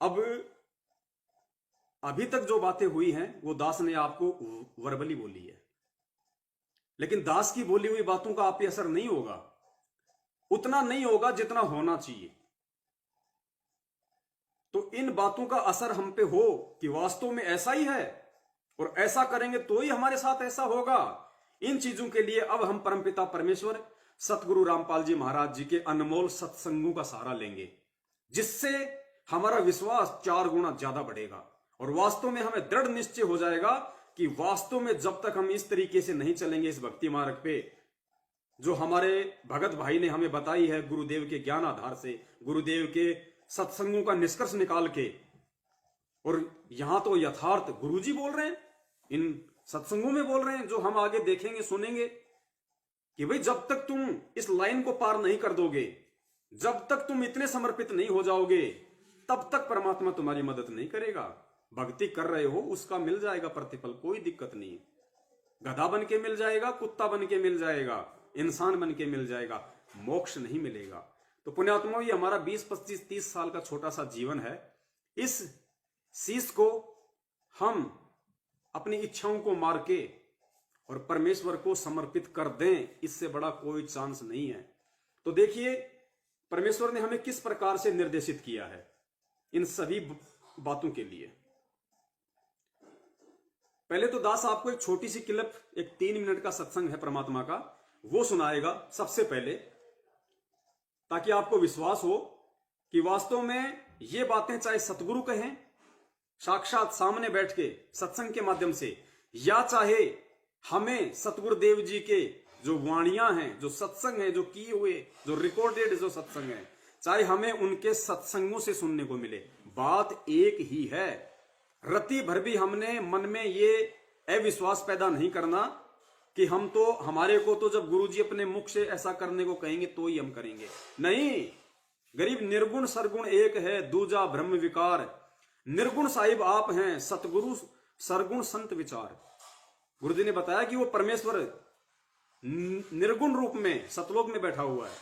अब अभी तक जो बातें हुई हैं वो दास ने आपको वर्बली बोली है, लेकिन दास की बोली हुई बातों का आप पे असर नहीं होगा, उतना नहीं होगा जितना होना चाहिए। तो इन बातों का असर हम पे हो कि वास्तव में ऐसा ही है और ऐसा करेंगे तो ही हमारे साथ ऐसा होगा। इन चीजों के लिए अब हम परमपिता परमेश्वर सतगुरु रामपाल जी महाराज जी के अनमोल सत्संगों का सहारा लेंगे, जिससे हमारा विश्वास 4 गुना ज्यादा बढ़ेगा और वास्तव में हमें दृढ़ निश्चय हो जाएगा कि वास्तव में जब तक हम इस तरीके से नहीं चलेंगे इस भक्ति मार्ग पे जो हमारे भगत भाई ने हमें बताई है, गुरुदेव के ज्ञान आधार से, गुरुदेव के सत्संगों का निष्कर्ष निकाल के, और यहां तो यथार्थ गुरुजी बोल रहे हैं, इन सत्संगों में बोल रहे हैं, जो हम आगे देखेंगे सुनेंगे कि भाई जब तक तुम इस लाइन को पार नहीं कर दोगे, जब तक तुम इतने समर्पित नहीं हो जाओगे, तब तक परमात्मा तुम्हारी मदद नहीं करेगा। भक्ति कर रहे हो उसका मिल जाएगा प्रतिफल, कोई दिक्कत नहीं है। गधा बन के मिल जाएगा, कुत्ता बन के मिल जाएगा, इंसान बन के मिल जाएगा, मोक्ष नहीं मिलेगा। तो पुण्यात्माओं, ये हमारा 20, 25, 30 साल का छोटा सा जीवन है। इस शीश को हम अपनी इच्छाओं को मार के और परमेश्वर को समर्पित कर दें, इससे बड़ा कोई चांस नहीं है। तो देखिए परमेश्वर ने हमें किस प्रकार से निर्देशित किया है इन सभी बातों के लिए। पहले तो दास आपको एक छोटी सी क्लिप, एक 3 मिनट का सत्संग है परमात्मा का, वो सुनाएगा सबसे पहले, ताकि आपको विश्वास हो कि वास्तव में ये बातें चाहे सतगुरु कहें साक्षात सामने बैठ के सत्संग के माध्यम से, या चाहे हमें सतगुरुदेव जी के जो वाणियां हैं, जो सत्संग है, जो किए हुए, जो रिकॉर्डेड जो सत्संग है, चाहे हमें उनके सत्संगों से सुनने को मिले, बात एक ही है। रति भर भी हमने मन में ये अविश्वास पैदा नहीं करना कि हम तो, हमारे को तो जब गुरुजी अपने मुख से ऐसा करने को कहेंगे तो ही हम करेंगे। नहीं, गरीब निर्गुण सरगुण एक है, दूजा ब्रह्म विकार, निर्गुण साहिब आप हैं, सतगुरु सरगुण संत विचार। गुरुजी ने बताया कि वो परमेश्वर निर्गुण रूप में सतलोक में बैठा हुआ है,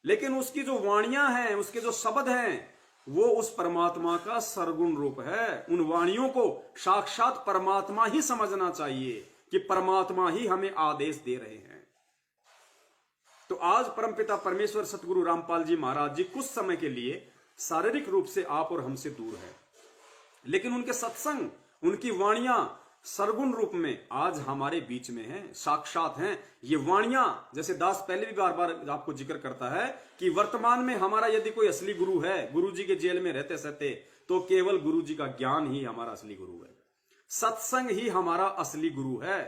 लेकिन उसकी जो वाणियां हैं, उसके जो शब्द हैं, वो उस परमात्मा का सरगुण रूप है। उन वाणियों को साक्षात परमात्मा ही समझना चाहिए कि परमात्मा ही हमें आदेश दे रहे हैं। तो आज परमपिता परमेश्वर सतगुरु रामपाल जी महाराज जी कुछ समय के लिए शारीरिक रूप से आप और हमसे दूर है, लेकिन उनके सत्संग, उनकी वाणियां सरगुण रूप में आज हमारे बीच में हैं, साक्षात हैं। ये वाणियां, जैसे दास पहले भी बार बार आपको जिक्र करता है कि वर्तमान में हमारा यदि कोई असली गुरु है, गुरु जी के जेल में रहते सहते, तो केवल गुरु जी का ज्ञान ही हमारा असली गुरु है, सत्संग ही हमारा असली गुरु है।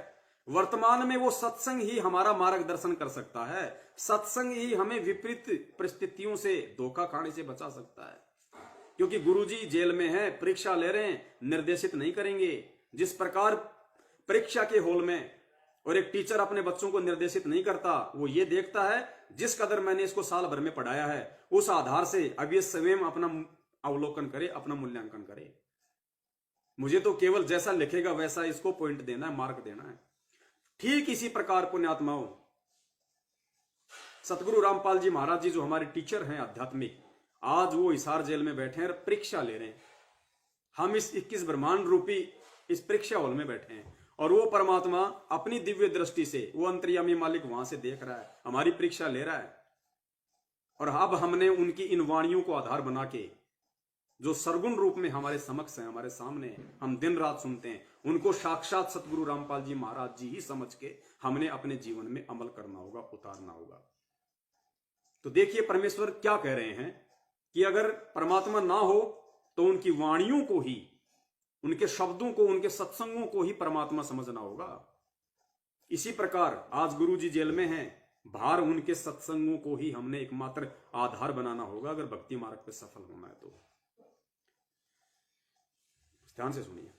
वर्तमान में वो सत्संग ही हमारा मार्गदर्शन कर सकता है, सत्संग ही हमें विपरीत परिस्थितियों से, धोखा खाने से बचा सकता है। क्योंकि गुरुजी जेल में है, परीक्षा ले रहे हैं, निर्देशित नहीं करेंगे। जिस प्रकार परीक्षा के हॉल में और एक टीचर अपने बच्चों को निर्देशित नहीं करता, वो ये देखता है जिस कदर मैंने इसको साल भर में पढ़ाया है उस आधार से अब ये स्वयं अपना अवलोकन करे, अपना मूल्यांकन करे। मुझे तो केवल जैसा लिखेगा वैसा इसको पॉइंट देना है, मार्क देना है। ठीक इसी प्रकार पुण्यात्माओं, सतगुरु रामपाल जी महाराज जी जो हमारे टीचर हैं आध्यात्मिक, आज वो हिसार जेल में बैठे हैं और परीक्षा ले रहे हैं। हम इस 21 ब्रह्मांड रूपी इस परीक्षा हॉल में बैठे हैं और वो परमात्मा अपनी दिव्य दृष्टि से, वो अंतर्यामी मालिक वहां से देख रहा है, हमारी परीक्षा ले रहा है। और अब हमने उनकी इन वाणियों को आधार बना के, जो सरगुण रूप में हमारे समक्ष हैं, हमारे सामने हम दिन रात सुनते हैं, उनको साक्षात सतगुरु रामपाल जी महाराज जी ही समझ के हमने अपने जीवन में अमल करना होगा, उतारना होगा। तो देखिए परमेश्वर क्या कह रहे हैं कि अगर परमात्मा ना हो तो उनकी वाणियों को ही, उनके शब्दों को, उनके सत्संगों को ही परमात्मा समझना होगा। इसी प्रकार आज गुरु जी जेल में हैं, भार उनके सत्संगों को ही हमने एकमात्र आधार बनाना होगा अगर भक्ति मार्ग पे सफल होना है। तो ध्यान से सुनिए।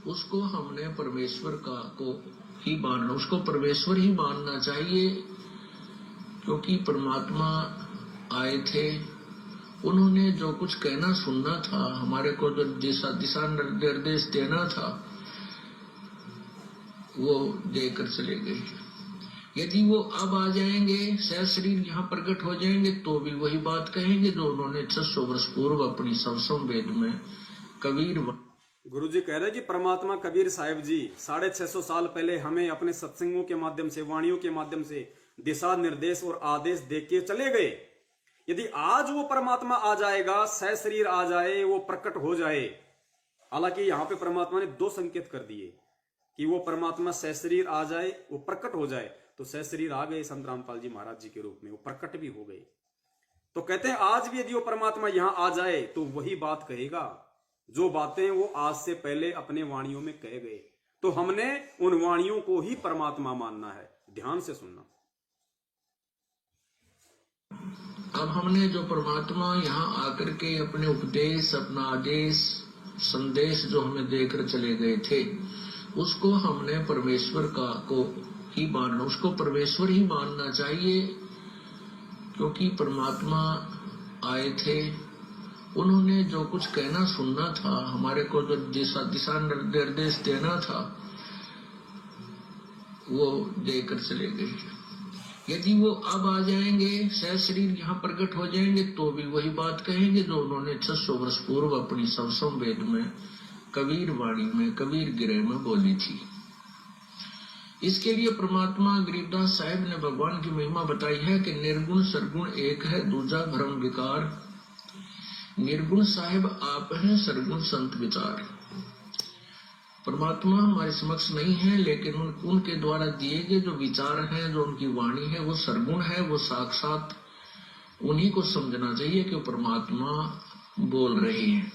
उसको हमने परमेश्वर का को ही मानना, उसको परमेश्वर ही मानना चाहिए, क्योंकि परमात्मा आए थे, उन्होंने जो कुछ कहना सुनना था, हमारे को जो दिशा निर्देश देना था वो देकर चले गए। यदि वो अब आ जाएंगे, सहशरीर यहाँ प्रकट हो जाएंगे, तो भी वही बात कहेंगे जो उन्होंने 600 वर्ष पूर्व अपनी सबसम वेद में कबीर। गुरु जी कह रहे कि परमात्मा कबीर साहिब जी 650 साल पहले हमें अपने सत्संगों के माध्यम से, वाणियों के माध्यम से दिशा निर्देश और आदेश दे के चले गए। यदि आज वो परमात्मा आ जाएगा, सह शरीर आ जाए, वो प्रकट हो जाए। हालांकि यहां पे परमात्मा ने 2 संकेत कर दिए कि वो परमात्मा सह शरीर आ जाए, वो प्रकट हो जाए। तो सह शरीर आ गए संत रामपाल जी महाराज जी के रूप में, वो प्रकट भी हो गए। तो कहते हैं आज भी यदि वो परमात्मा यहां आ जाए तो वही बात कहेगा जो बातें वो आज से पहले अपने वाणियों में कह गए। तो हमने उन वाणियों को ही परमात्मा मानना है। ध्यान से सुनना। अब हमने जो परमात्मा यहाँ आकर के अपने उपदेश, अपना आदेश, संदेश जो हमें देकर चले गए थे, उसको हमने परमेश्वर को ही मानना, उसको परमेश्वर ही मानना चाहिए। क्योंकि परमात्मा आए थे, उन्होंने जो कुछ कहना सुनना था, हमारे को जो दिशा निर्देश देना था, वो देकर चले गए। यदि वो अब आ जाएंगे, सह शरीर यहाँ प्रकट हो जाएंगे, तो भी वही बात कहेंगे जो उन्होंने 600 वर्ष पूर्व अपनी सबसम वेद में कबीर वाणी में, कबीर गिरह में बोली थी। इसके लिए परमात्मा गरीबदास साहिब ने भगवान की महिमा बताई है कि निर्गुण सरगुण एक है, दूजा भ्रम विकार। निर्गुण साहिब आप हैं, सरगुण संत विचार। परमात्मा हमारे समक्ष नहीं है, लेकिन उनके द्वारा दिए गए जो विचार हैं, जो उनकी वाणी है, वो सरगुण है, वो साक्षात उन्हीं को समझना चाहिए कि परमात्मा बोल रहे हैं।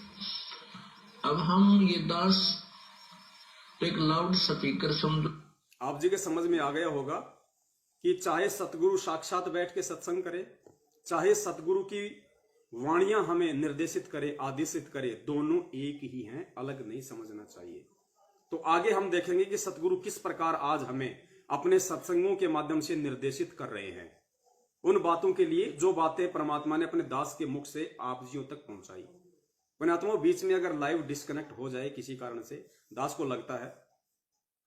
अब हम ये दास एक लाउड स्पीकर समझो। आप जी के समझ में आ गया होगा कि चाहे सतगुरु साक्षात बैठ के सत्संग करे, चाहे सतगुरु की वाणियां हमें निर्देशित करे, आदेशित करे, दोनों एक ही हैं, अलग नहीं समझना चाहिए। तो आगे हम देखेंगे कि सतगुरु किस प्रकार आज हमें अपने सत्संगों के माध्यम से निर्देशित कर रहे हैं, उन बातों के लिए जो बातें परमात्मा ने अपने दास के मुख से आप जियों तक पहुंचाई। पुण्यात्माओं, बीच में अगर लाइव डिस्कनेक्ट हो जाए किसी कारण से, दास को लगता है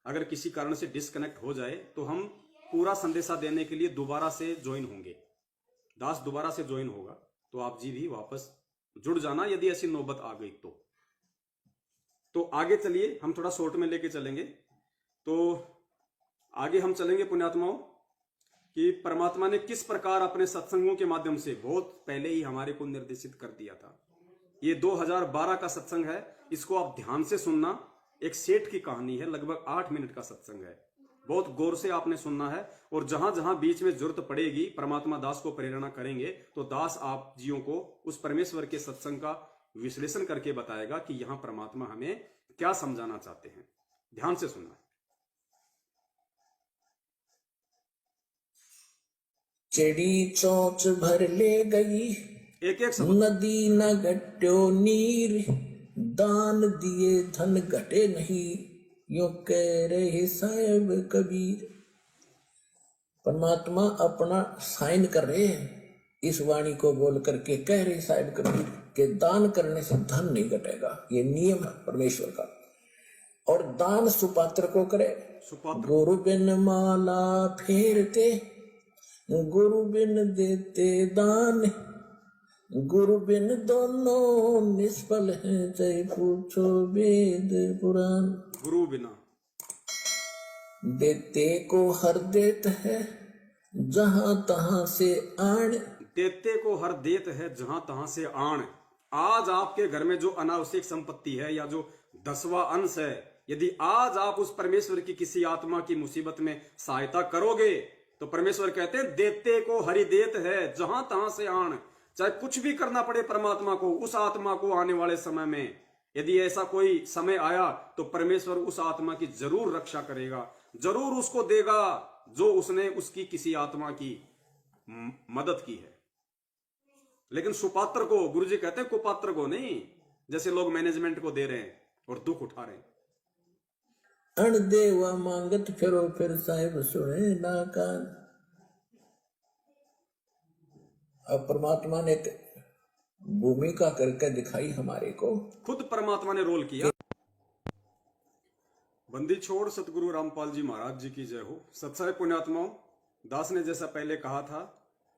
अगर किसी कारण से डिस्कनेक्ट हो जाए तो हम पूरा संदेशा देने के लिए दोबारा से ज्वाइन होंगे। दास दोबारा से ज्वाइन होगा तो आप जी भी वापस जुड़ जाना यदि ऐसी नौबत आ गई तो आगे चलिए, हम थोड़ा शॉर्ट में लेके चलेंगे। तो आगे हम चलेंगे पुण्यात्माओं कि परमात्मा ने किस प्रकार अपने सत्संगों के माध्यम से बहुत पहले ही हमारे को निर्देशित कर दिया था। ये 2012 का सत्संग है, इसको आप ध्यान से सुनना। एक सेठ की कहानी है, लगभग 8 मिनट का सत्संग है, बहुत गौर से आपने सुनना है। और जहां जहां बीच में जरूरत पड़ेगी परमात्मा दास को प्रेरणा करेंगे तो दास आप जियों को उस परमेश्वर के सत्संग का विश्लेषण करके बताएगा कि यहां परमात्मा हमें क्या समझाना चाहते हैं। ध्यान से सुनना। चढ़ी चोंच भर ले गई, एक एक शब्द। नदी न घट्यो नीर, दान दिए धन घटे नहीं, यूं कह रहे साहिब कबीर। परमात्मा अपना साइन कर रहे हैं इस वाणी को बोल करके, कह रहे साहिब कबीर के दान करने से धन नहीं घटेगा, ये नियम है परमेश्वर का। और दान सुपात्र को करे। गुरु बिन माला फेरते, गुरु बिन देते दान, गुरु बिन दोनों निष्फल हैं, चाहे पूछो वेद पुराण। गुरु बिना देते को हर देत है, जहां तहां से आण। देते को हर देत है, जहां तहां से आण। आज आपके घर में जो अनावश्यक संपत्ति है या जो 10वां अंश है, यदि आज आप उस परमेश्वर की किसी आत्मा की मुसीबत में सहायता करोगे तो परमेश्वर कहते हैं देते को हरि देत है, जहां तहां से आण। चाहे कुछ भी करना पड़े परमात्मा को, उस आत्मा को आने वाले समय में यदि ऐसा कोई समय आया तो परमेश्वर उस आत्मा की जरूर रक्षा करेगा, जरूर उसको देगा जो उसने उसकी किसी आत्मा की मदद की है। लेकिन सुपात्र को, गुरु जी कहते हैं कुपात्र को नहीं, जैसे लोग मैनेजमेंट को दे रहे हैं और दुख उठा रहे हैं। अण देवा मांगत फिरो, फिर साहिब सुने ना कान। अब परमात्मा ने भूमिका करके दिखाई हमारे को, खुद परमात्मा ने रोल किया। बंदी छोड़ सतगुरु रामपाल जी महाराज जी की जय हो। सत्साई पुण्यात्माओं, दास ने जैसा पहले कहा था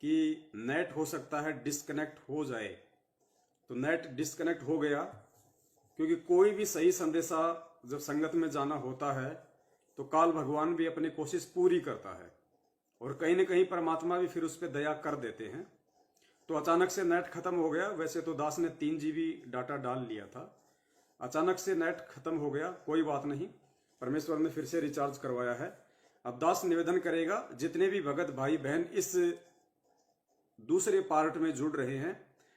कि नेट हो सकता है डिस्कनेक्ट हो जाए, तो नेट डिस्कनेक्ट हो गया, क्योंकि कोई भी सही संदेशा जब संगत में जाना होता है तो काल भगवान भी अपनी कोशिश पूरी करता है और कहीं न कहीं परमात्मा भी फिर उस पर दया कर देते हैं। तो अचानक से नेट खत्म हो गया। वैसे तो दास ने 3 GB डाटा डाल लिया था, अचानक से नेट खत्म हो गया, कोई बात नहीं, परमेश्वर ने फिर से रिचार्ज करवाया है। अब दास निवेदन करेगा जितने भी भगत भाई बहन इस दूसरे पार्ट में जुड़ रहे हैं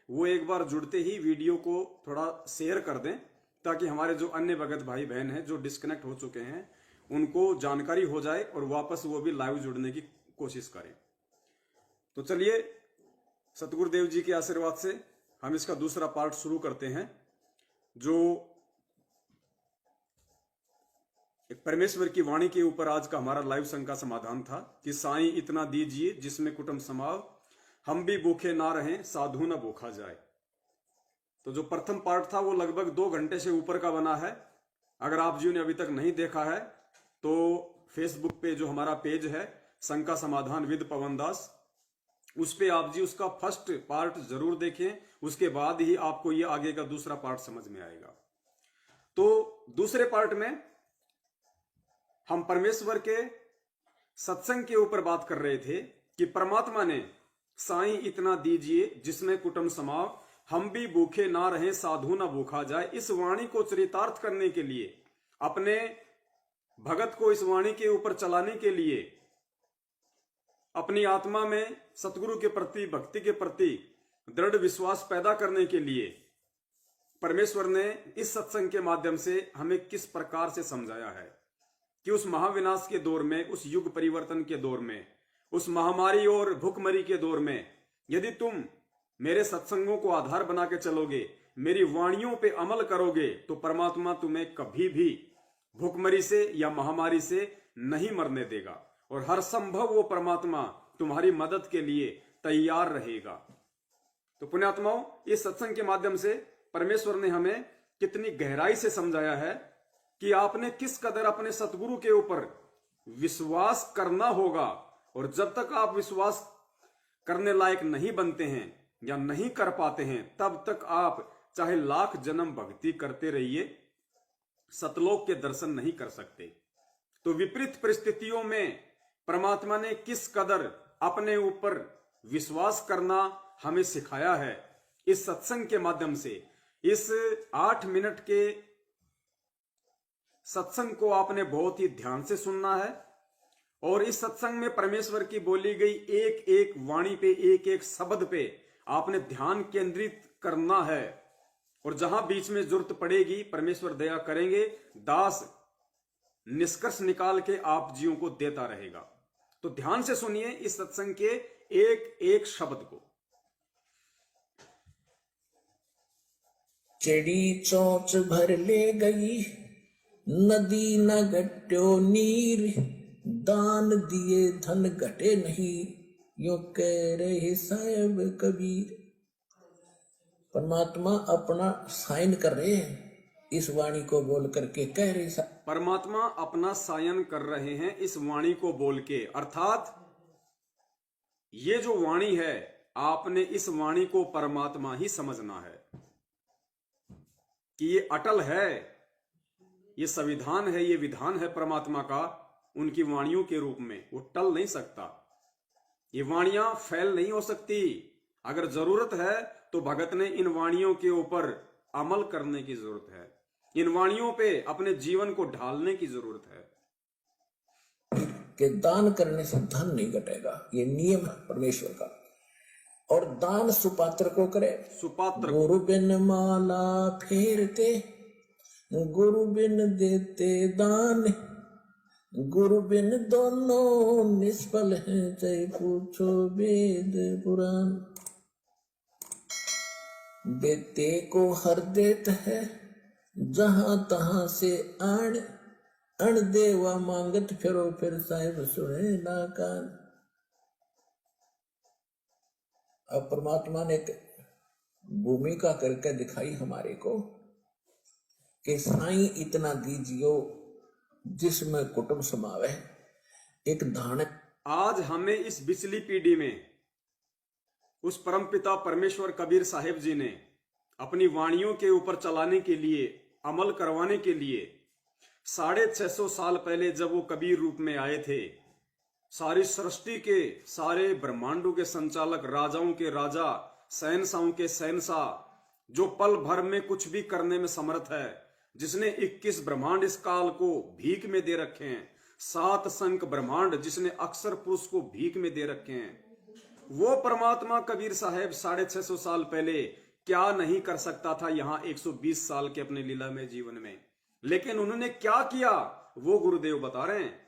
वो एक बार जुड़ते ही वीडियो को थोड़ा शेयर कर दें, ताकि हमारे जो अन्य भगत भाई बहन हैं जो डिस्कनेक्ट हो चुके हैं उनको जानकारी हो जाए और वापस वो भी लाइव जुड़ने की कोशिश करें। तो चलिए सतगुरुदेव जी के आशीर्वाद से हम इसका दूसरा पार्ट शुरू करते हैं, जो एक परमेश्वर की वाणी के ऊपर आज का हमारा लाइव संघ का समाधान था कि साईं इतना दीजिए जिसमें कुटुंब समाव, हम भी भूखे ना रहें साधु ना भूखा जाए। तो जो प्रथम पार्ट था वो लगभग 2 घंटे से ऊपर का बना है। अगर आप जी ने अभी तक नहीं देखा है तो फेसबुक पे जो हमारा पेज है संघ का समाधान विद पवन दास, उस पे आप जी उसका फर्स्ट पार्ट जरूर देखें, उसके बाद ही आपको ये आगे का दूसरा पार्ट समझ में आएगा। तो दूसरे पार्ट में हम परमेश्वर के सत्संग के ऊपर बात कर रहे थे कि परमात्मा ने साईं इतना दीजिए जिसमें कुटुंब समाव, हम भी भूखे ना रहें साधु ना भूखा जाए, इस वाणी को चरितार्थ करने के लिए, अपने भगत को इस वाणी के ऊपर चलाने के लिए, अपनी आत्मा में सतगुरु के प्रति भक्ति के प्रति दृढ़ विश्वास पैदा करने के लिए परमेश्वर ने इस सत्संग के माध्यम से हमें किस प्रकार से समझाया है कि उस महाविनाश के दौर में, उस युग परिवर्तन के दौर में, उस महामारी और भूखमरी के दौर में यदि तुम मेरे सत्संगों को आधार बना के चलोगे, मेरी वाणियों पे अमल करोगे, तो परमात्मा तुम्हें कभी भी भूखमरी से या महामारी से नहीं मरने देगा और हर संभव वो परमात्मा तुम्हारी मदद के लिए तैयार रहेगा। तो पुण्यात्माओं, इस सत्संग के माध्यम से परमेश्वर ने हमें कितनी गहराई से समझाया है कि आपने किस कदर अपने सतगुरु के ऊपर विश्वास करना होगा, और जब तक आप विश्वास करने लायक नहीं बनते हैं या नहीं कर पाते हैं, तब तक आप चाहे लाख जन्म भक्ति करते रहिए, सतलोक के दर्शन नहीं कर सकते। तो विपरीत परिस्थितियों में परमात्मा ने किस कदर अपने ऊपर विश्वास करना हमें सिखाया है इस सत्संग के माध्यम से। इस 8 मिनट के सत्संग को आपने बहुत ही ध्यान से सुनना है और इस सत्संग में परमेश्वर की बोली गई एक एक वाणी पे, एक एक शब्द पे आपने ध्यान केंद्रित करना है, और जहां बीच में जरूरत पड़ेगी परमेश्वर दया करेंगे, दास निष्कर्ष निकाल के आप जीवों को देता रहेगा। तो ध्यान से सुनिए इस सत्संग के एक एक शब्द को। चिड़ी चोंच भर ले गई, नदी न घट्यो नीर, दान दिए धन घटे नहीं, यो कह रहे साहेब कबीर। परमात्मा अपना साइन कर रहे हैं इस वाणी को बोल करके, कह रहे परमात्मा अपना सायन कर रहे हैं इस वाणी को बोल के, अर्थात ये जो वाणी है आपने इस वाणी को परमात्मा ही समझना है कि ये अटल है, ये संविधान है, ये विधान है परमात्मा का उनकी वाणियों के रूप में, वो टल नहीं सकता। ये वाणियां फैल नहीं हो सकती। अगर जरूरत है तो भगत ने इन वाणियों के ऊपर अमल करने की जरूरत है, इन वाणियों पे अपने जीवन को ढालने की जरूरत है कि दान करने से धन नहीं घटेगा, ये नियम है परमेश्वर का। और दान सुपात्र को करे, सुपात्र गुरु बिन माला फेरते, गुरु बिन देते दान, गुरु बिन दोनों निष्फल हैं, चाहे पूछो वेद पुराण। देते को हर देत है, जहां तहां से आण, अण देवा मांगत फिरो, फिर साहिब सुने ना कान। अब परमात्मा ने भूमिका करके दिखाई हमारे को कि साईं इतना दीजियो जिसमें कुटुंब समावे। एक दान आज हमें इस बिचली पीढ़ी में उस परमपिता परमेश्वर कबीर साहिब जी ने अपनी वाणियों के ऊपर चलाने के लिए, अमल करवाने के लिए 650 साल पहले जब वो कबीर रूप में आए थे, सारी सृष्टि के सारे ब्रह्मांडों के संचालक, राजाओं के राजा, शहंशाहों के शहंशाह, जो पल भर में कुछ भी करने में समर्थ है, जिसने 21 ब्रह्मांड इस काल को भीख में दे रखे हैं, 7 संख ब्रह्मांड जिसने अक्षर पुरुष को भीख में दे रखे हैं, वो परमात्मा कबीर साहब 650 साल पहले क्या नहीं कर सकता था यहां 120 साल के अपने लीला में जीवन में। लेकिन उन्होंने क्या किया वो गुरुदेव बता रहे हैं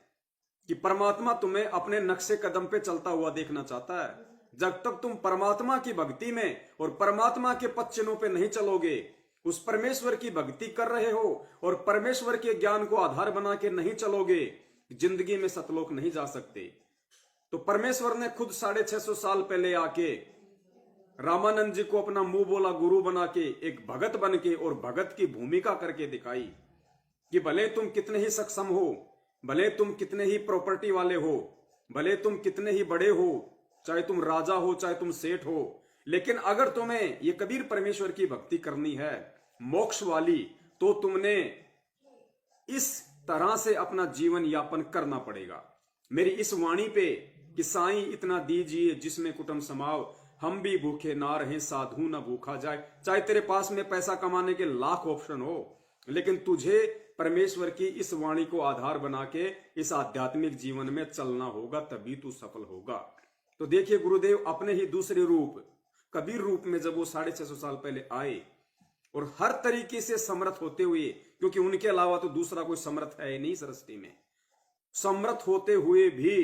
कि परमात्मा तुम्हें अपने नक्शे कदम पे चलता हुआ देखना चाहता है। जब तक तुम परमात्मा की भक्ति में और परमात्मा के पद चिन्हों पे नहीं चलोगे, उस परमेश्वर की भक्ति कर रहे हो और परमेश्वर के ज्ञान को आधार बना के नहीं चलोगे, जिंदगी में सतलोक नहीं जा सकते। तो परमेश्वर ने खुद 650 साल पहले आके रामानंद जी को अपना मुंह बोला गुरु बना के, एक भगत बन के और भगत की भूमिका करके दिखाई कि भले तुम कितने ही सक्षम हो, भले तुम कितने ही प्रॉपर्टी वाले हो, भले तुम कितने ही बड़े हो, चाहे तुम राजा हो, चाहे तुम सेठ हो, लेकिन अगर तुम्हें ये कबीर परमेश्वर की भक्ति करनी है मोक्ष वाली, तो तुमने इस तरह से अपना जीवन यापन करना पड़ेगा। मेरी इस वाणी पे कि साईं इतना दीजिए जिसमें कुटुंब समाव, हम भी भूखे ना रहें साधु ना भूखा जाए। चाहे तेरे पास में पैसा कमाने के लाख ऑप्शन हो, लेकिन तुझे परमेश्वर की इस वाणी को आधार बना के इस आध्यात्मिक जीवन में चलना होगा, तभी तू सफल होगा। तो देखिए गुरुदेव अपने ही दूसरे रूप कबीर रूप में जब वो 650 साल पहले आए और हर तरीके से समर्थ होते हुए, क्योंकि उनके अलावा तो दूसरा कोई समर्थ है ही नहीं सृष्टि में, समर्थ होते हुए भी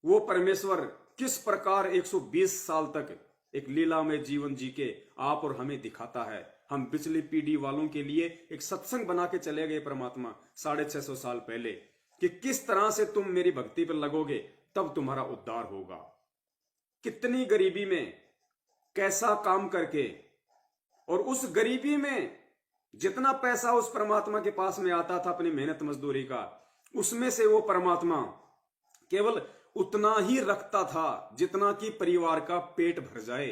वो परमेश्वर किस प्रकार 120 साल तक एक लीला में जीवन जी के आप और हमें दिखाता है। हम पिछली पीढ़ी वालों के लिए एक सत्संग बना के चले गए परमात्मा 650 साल पहले कि किस तरह से तुम मेरी भक्ति पर लगोगे तब तुम्हारा उद्धार होगा। कितनी गरीबी में कैसा काम करके, और उस गरीबी में जितना पैसा उस परमात्मा के पास में आता था अपनी मेहनत मजदूरी का, उसमें से वो परमात्मा केवल उतना ही रखता था जितना कि परिवार का पेट भर जाए।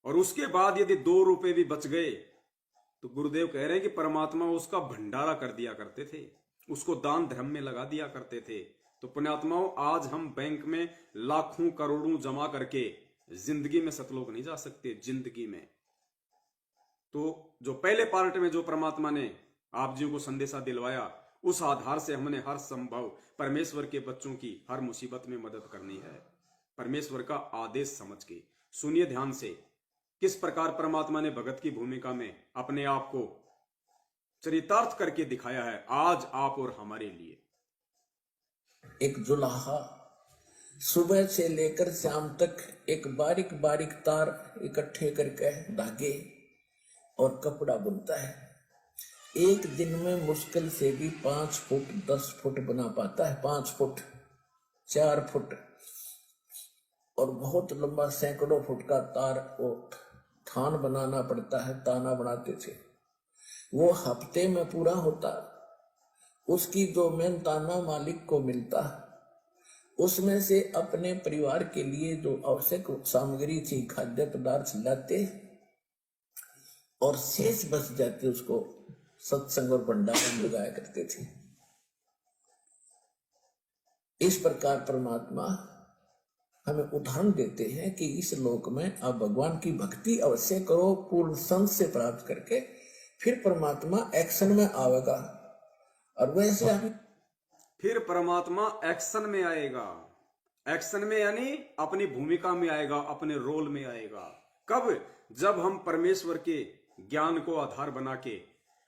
और उसके बाद यदि 2 रुपए भी बच गए तो गुरुदेव कह रहे हैं कि परमात्मा उसका भंडारा कर दिया करते थे, उसको दान धर्म में लगा दिया करते थे। तो पुण्यात्माओं, आज हम बैंक में लाखों करोड़ों जमा करके जिंदगी में सतलोक नहीं जा सकते। जिंदगी में तो जो पहले पार्ट में जो परमात्मा ने आप जी को संदेशा दिलवाया, उस आधार से हमने हर संभव परमेश्वर के बच्चों की हर मुसीबत में मदद करनी है, परमेश्वर का आदेश समझ के। सुनिए ध्यान से किस प्रकार परमात्मा ने भगत की भूमिका में अपने आप को चरितार्थ करके दिखाया है आज आप और हमारे लिए। एक जुलाहा सुबह से लेकर शाम तक एक बारीक बारीक तार इकट्ठे करके धागे और कपड़ा बुनता है। एक दिन में मुश्किल से भी 5 फुट 10 फुट बना पाता है, 5 फुट 4 फुट, और बहुत लंबा सैकड़ों फुट का तार वो थान बनाना पड़ता है। ताना बनाते थे, वो हफ्ते में पूरा होता। उसकी जो मेन ताना मालिक को मिलता, उसमें से अपने परिवार के लिए जो आवश्यक सामग्री थी, खाद्य पदार्थ लाते और शेष बच जाते उसको सत्संग और भंडार में लगाया करते थे। इस प्रकार परमात्मा हमें उदाहरण देते हैं कि इस लोक में आप भगवान की भक्ति अवश्य करो, पूर्ण संत से प्राप्त करके, फिर परमात्मा एक्शन में आएगा। और वैसे हम फिर परमात्मा एक्शन में आएगा। एक्शन में यानी अपनी भूमिका में आएगा, अपने रोल में आएगा। कब? जब हम परमेश्वर के ज्ञान को आधार बना के,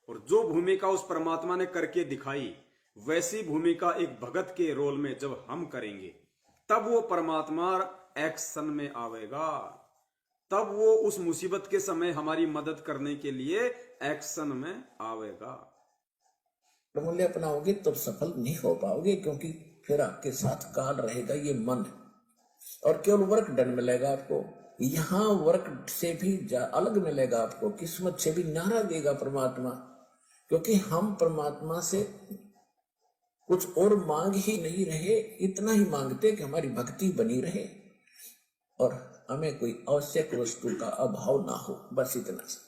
और जो भूमिका उस परमात्मा ने करके दिखाई वैसी भूमिका एक भगत के रोल में जब हम करेंगे, तब वो परमात्मा एक्शन में आवेगा। तब वो उस मुसीबत के समय हमारी मदद करने के लिए एक्शन में आवेगा। मूल्य अपनाओगे तब सफल नहीं हो पाओगे, क्योंकि फिर आपके साथ काल रहेगा ये मन, और केवल वर्क डन मिलेगा आपको। यहाँ वर्क से भी अलग मिलेगा आपको, किस्मत से भी नारा देगा परमात्मा, क्योंकि हम परमात्मा से कुछ और मांग ही नहीं रहे, इतना ही मांगते कि हमारी भक्ति बनी रहे और हमें कोई आवश्यक वस्तु का अभाव ना हो, बस इतना सा।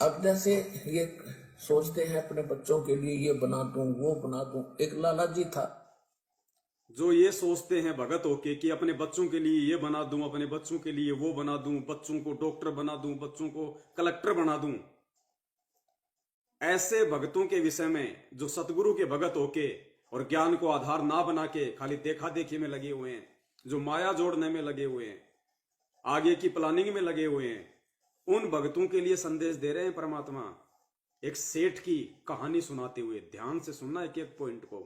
अब जैसे ये सोचते हैं अपने बच्चों के लिए ये बना दूं वो बना दूं। एक लाला जी था, जो ये सोचते हैं भगत होके कि अपने बच्चों के लिए ये बना दूं, अपने बच्चों के लिए वो बना दूं, बच्चों को डॉक्टर बना दूं, बच्चों को कलेक्टर बना दूं, ऐसे भगतों के विषय में जो सतगुरु के भगत होके और ज्ञान को आधार ना बना के खाली देखा देखी में लगे हुए हैं, जो माया जोड़ने में लगे हुए हैं, आगे की प्लानिंग में लगे हुए हैं, उन भक्तों के लिए संदेश दे रहे हैं परमात्मा। एक सेठ की कहानी सुनाते हुए, ध्यान से सुनना एक एक पॉइंट को।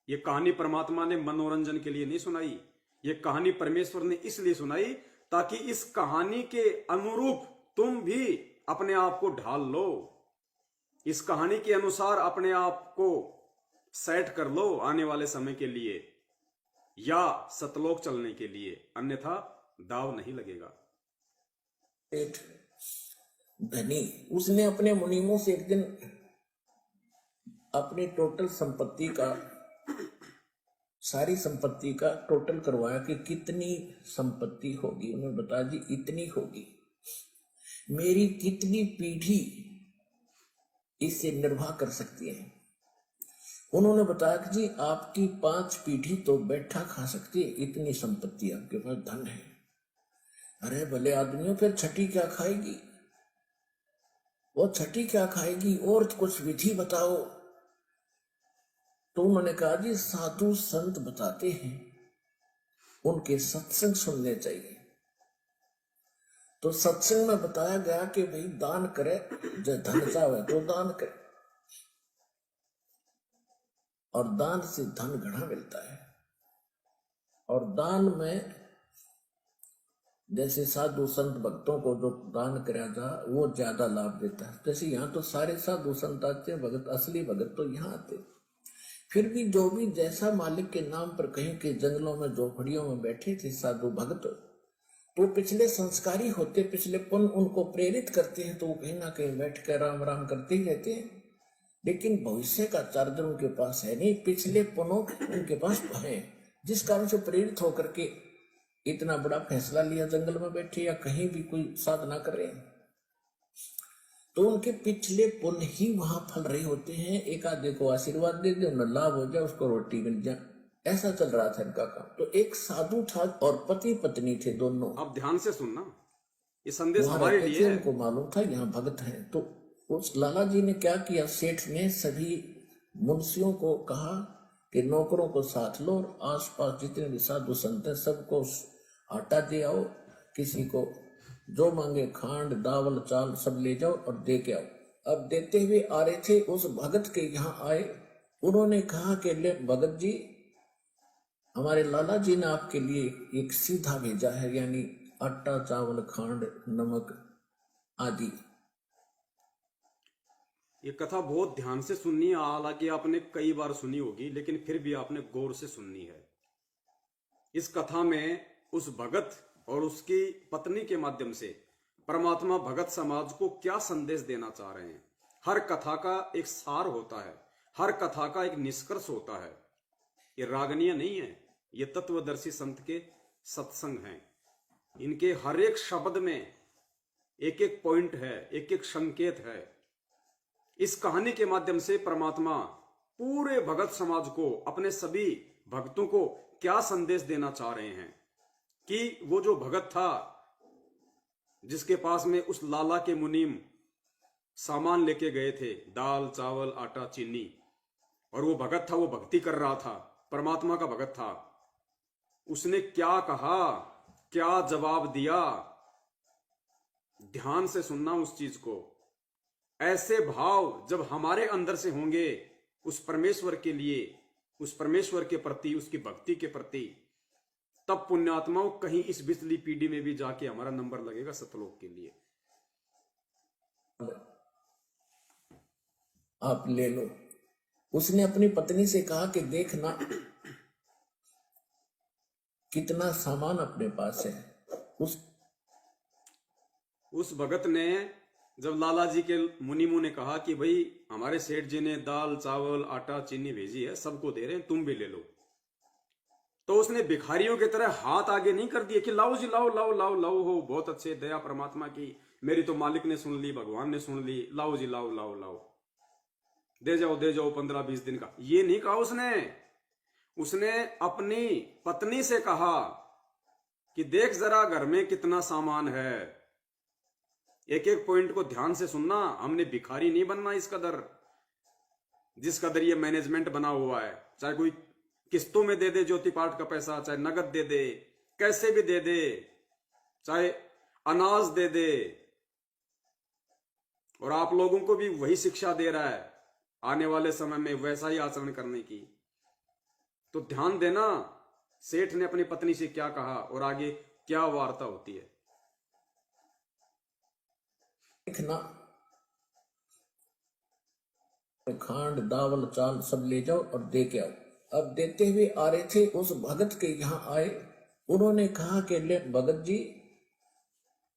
ये कहानी परमात्मा ने मनोरंजन के लिए नहीं सुनाई, ये कहानी परमेश्वर ने इसलिए सुनाई ताकि इस कहानी के अनुरूप तुम भी अपने आप को ढाल लो, इस कहानी के अनुसार अपने आप को सेट कर लो आने वाले समय के लिए या सतलोक चलने के लिए, अन्यथा दाव नहीं लगेगा। एक धनी, उसने अपने मुनीमों से एक दिन अपनी टोटल संपत्ति का, सारी संपत्ति का टोटल करवाया कि कितनी संपत्ति होगी। उन्होंने बताया जी इतनी होगी, मेरी कितनी पीढ़ी इससे निर्वाह कर सकती है। उन्होंने बताया कि जी आपकी 5 पीढ़ी तो बैठा खा सकती है, इतनी संपत्ति आपके पास धन है। अरे भले आदमियों, फिर छठी क्या खाएगी, वो छठी क्या खाएगी, और कुछ विधि बताओ। तो उन्होंने कहा जी साधु संत बताते हैं, उनके सत्संग सुनने चाहिए। तो सत्संग में बताया गया कि भाई दान करे, जो धन चाहे तो दान करे, और दान से धन घना मिलता है। और दान में जैसे साधु संत भक्तों को जो दान करा जा वो ज्यादा लाभ देता है। जैसे यहाँ तो सारे साधु संत आते हैं, भगत असली भगत तो यहाँ आते। फिर भी जो भी जैसा मालिक के नाम पर कहीं के जंगलों में झोपड़ियों में बैठे थे साधु भगत, तो पिछले संस्कारी होते, पिछले पुण्य उनको प्रेरित करते हैं, तो वो कहीं ना कहीं बैठ कर राम राम करते ही रहते हैं। लेकिन भविष्य का चार्जर उनके पास है नहीं, पिछले पुण्यों उनके पास है, जिस कारण से प्रेरित होकर के इतना बड़ा फैसला लिया, जंगल में बैठे या कहीं भी कोई साधना कर रहे हैं। तो उनके पिछले पुण्य ही वहां फल रहे होते हैं। एक आधे को आशीर्वाद दे दे, उन्हें लाभ हो जाए, उसको रोटी मिल जाए, ऐसा चल रहा था इनका काम। तो एक साधु था और पति पत्नी थे दोनों। आप ध्यान से सुनना, ये संदेश हमारे लिए है। उनको मालूम था यहाँ भगत है। तो उस लाला जी ने क्या किया, सेठ ने सभी मुंशियों को कहा कि नौकरों को साथ लो और आसपास जितने भी साधु संत हैं सबको आटा दे आओ, किसी को जो मांगे खांड दावल चाल सब ले जाओ और दे के आओ। अब देते हुए आ रहे थे, उस भगत के यहाँ आए। उन्होंने कहा कि ले भगत जी, हमारे लाला जी ने आपके लिए एक सीधा भेजा है, यानी आटा चावल खांड नमक आदि। ये कथा बहुत ध्यान से सुननी है, हालांकि आपने कई बार सुनी होगी, लेकिन फिर भी आपने गौर से सुननी है। इस कथा में उस भगत और उसकी पत्नी के माध्यम से परमात्मा भगत समाज को क्या संदेश देना चाह रहे हैं। हर कथा का एक सार होता है, हर कथा का एक निष्कर्ष होता है। ये रागनीय नहीं है, ये तत्वदर्शी संत के सत्संग हैं। इनके हर एक शब्द में एक एक पॉइंट है, एक एक संकेत है। इस कहानी के माध्यम से परमात्मा पूरे भगत समाज को, अपने सभी भक्तों को क्या संदेश देना चाह रहे हैं कि वो जो भगत था जिसके पास में उस लाला के मुनीम सामान लेके गए थे, दाल चावल आटा चीनी, और वो भगत था, वो भक्ति कर रहा था, परमात्मा का भगत था। उसने क्या कहा, क्या जवाब दिया, ध्यान से सुनना उस चीज को। ऐसे भाव जब हमारे अंदर से होंगे उस परमेश्वर के लिए, उस परमेश्वर के प्रति, उसकी भक्ति के प्रति, तब पुण्यात्माओं कहीं इस बिचली पीढ़ी में भी जाके हमारा नंबर लगेगा सतलोक के लिए। आप ले लो। उसने अपनी पत्नी से कहा कि देखना कितना सामान अपने पास है। उस भगत ने जब लाला जी के मुनिमों ने कहा कि भाई हमारे सेठ जी ने दाल चावल आटा चीनी भेजी है, सबको दे रहे हैं, तुम भी ले लो, तो उसने भिखारियों की तरह हाथ आगे नहीं कर दिए कि लाओ जी लाओ लाओ लाओ लाओ, हो बहुत अच्छे, दया परमात्मा की, मेरी तो मालिक ने सुन ली, भगवान ने सुन ली, लाओ जी लाओ लाओ लाओ, दे जाओ 15-20 दिन का, ये नहीं कहा उसने। उसने अपनी पत्नी से कहा कि देख जरा घर में कितना सामान है, एक एक पॉइंट को ध्यान से सुनना, हमने भिखारी नहीं बनना इस कदर जिस कदर ये मैनेजमेंट बना हुआ है। चाहे कोई किस्तों में दे दे ज्योति पाठ का पैसा, चाहे नगद दे दे, कैसे भी दे दे, चाहे अनाज दे दे, और आप लोगों को भी वही शिक्षा दे रहा है आने वाले समय में वैसा ही आचरण करने की। तो ध्यान देना सेठ ने अपनी पत्नी से क्या कहा और आगे क्या वार्ता होती है। देखना, खांड दावल चाल सब ले जाओ और दे के आओ। अब देते हुए आ रहे थे, उस भगत के यहाँ आए, उन्होंने कहा कि ले भगत जी,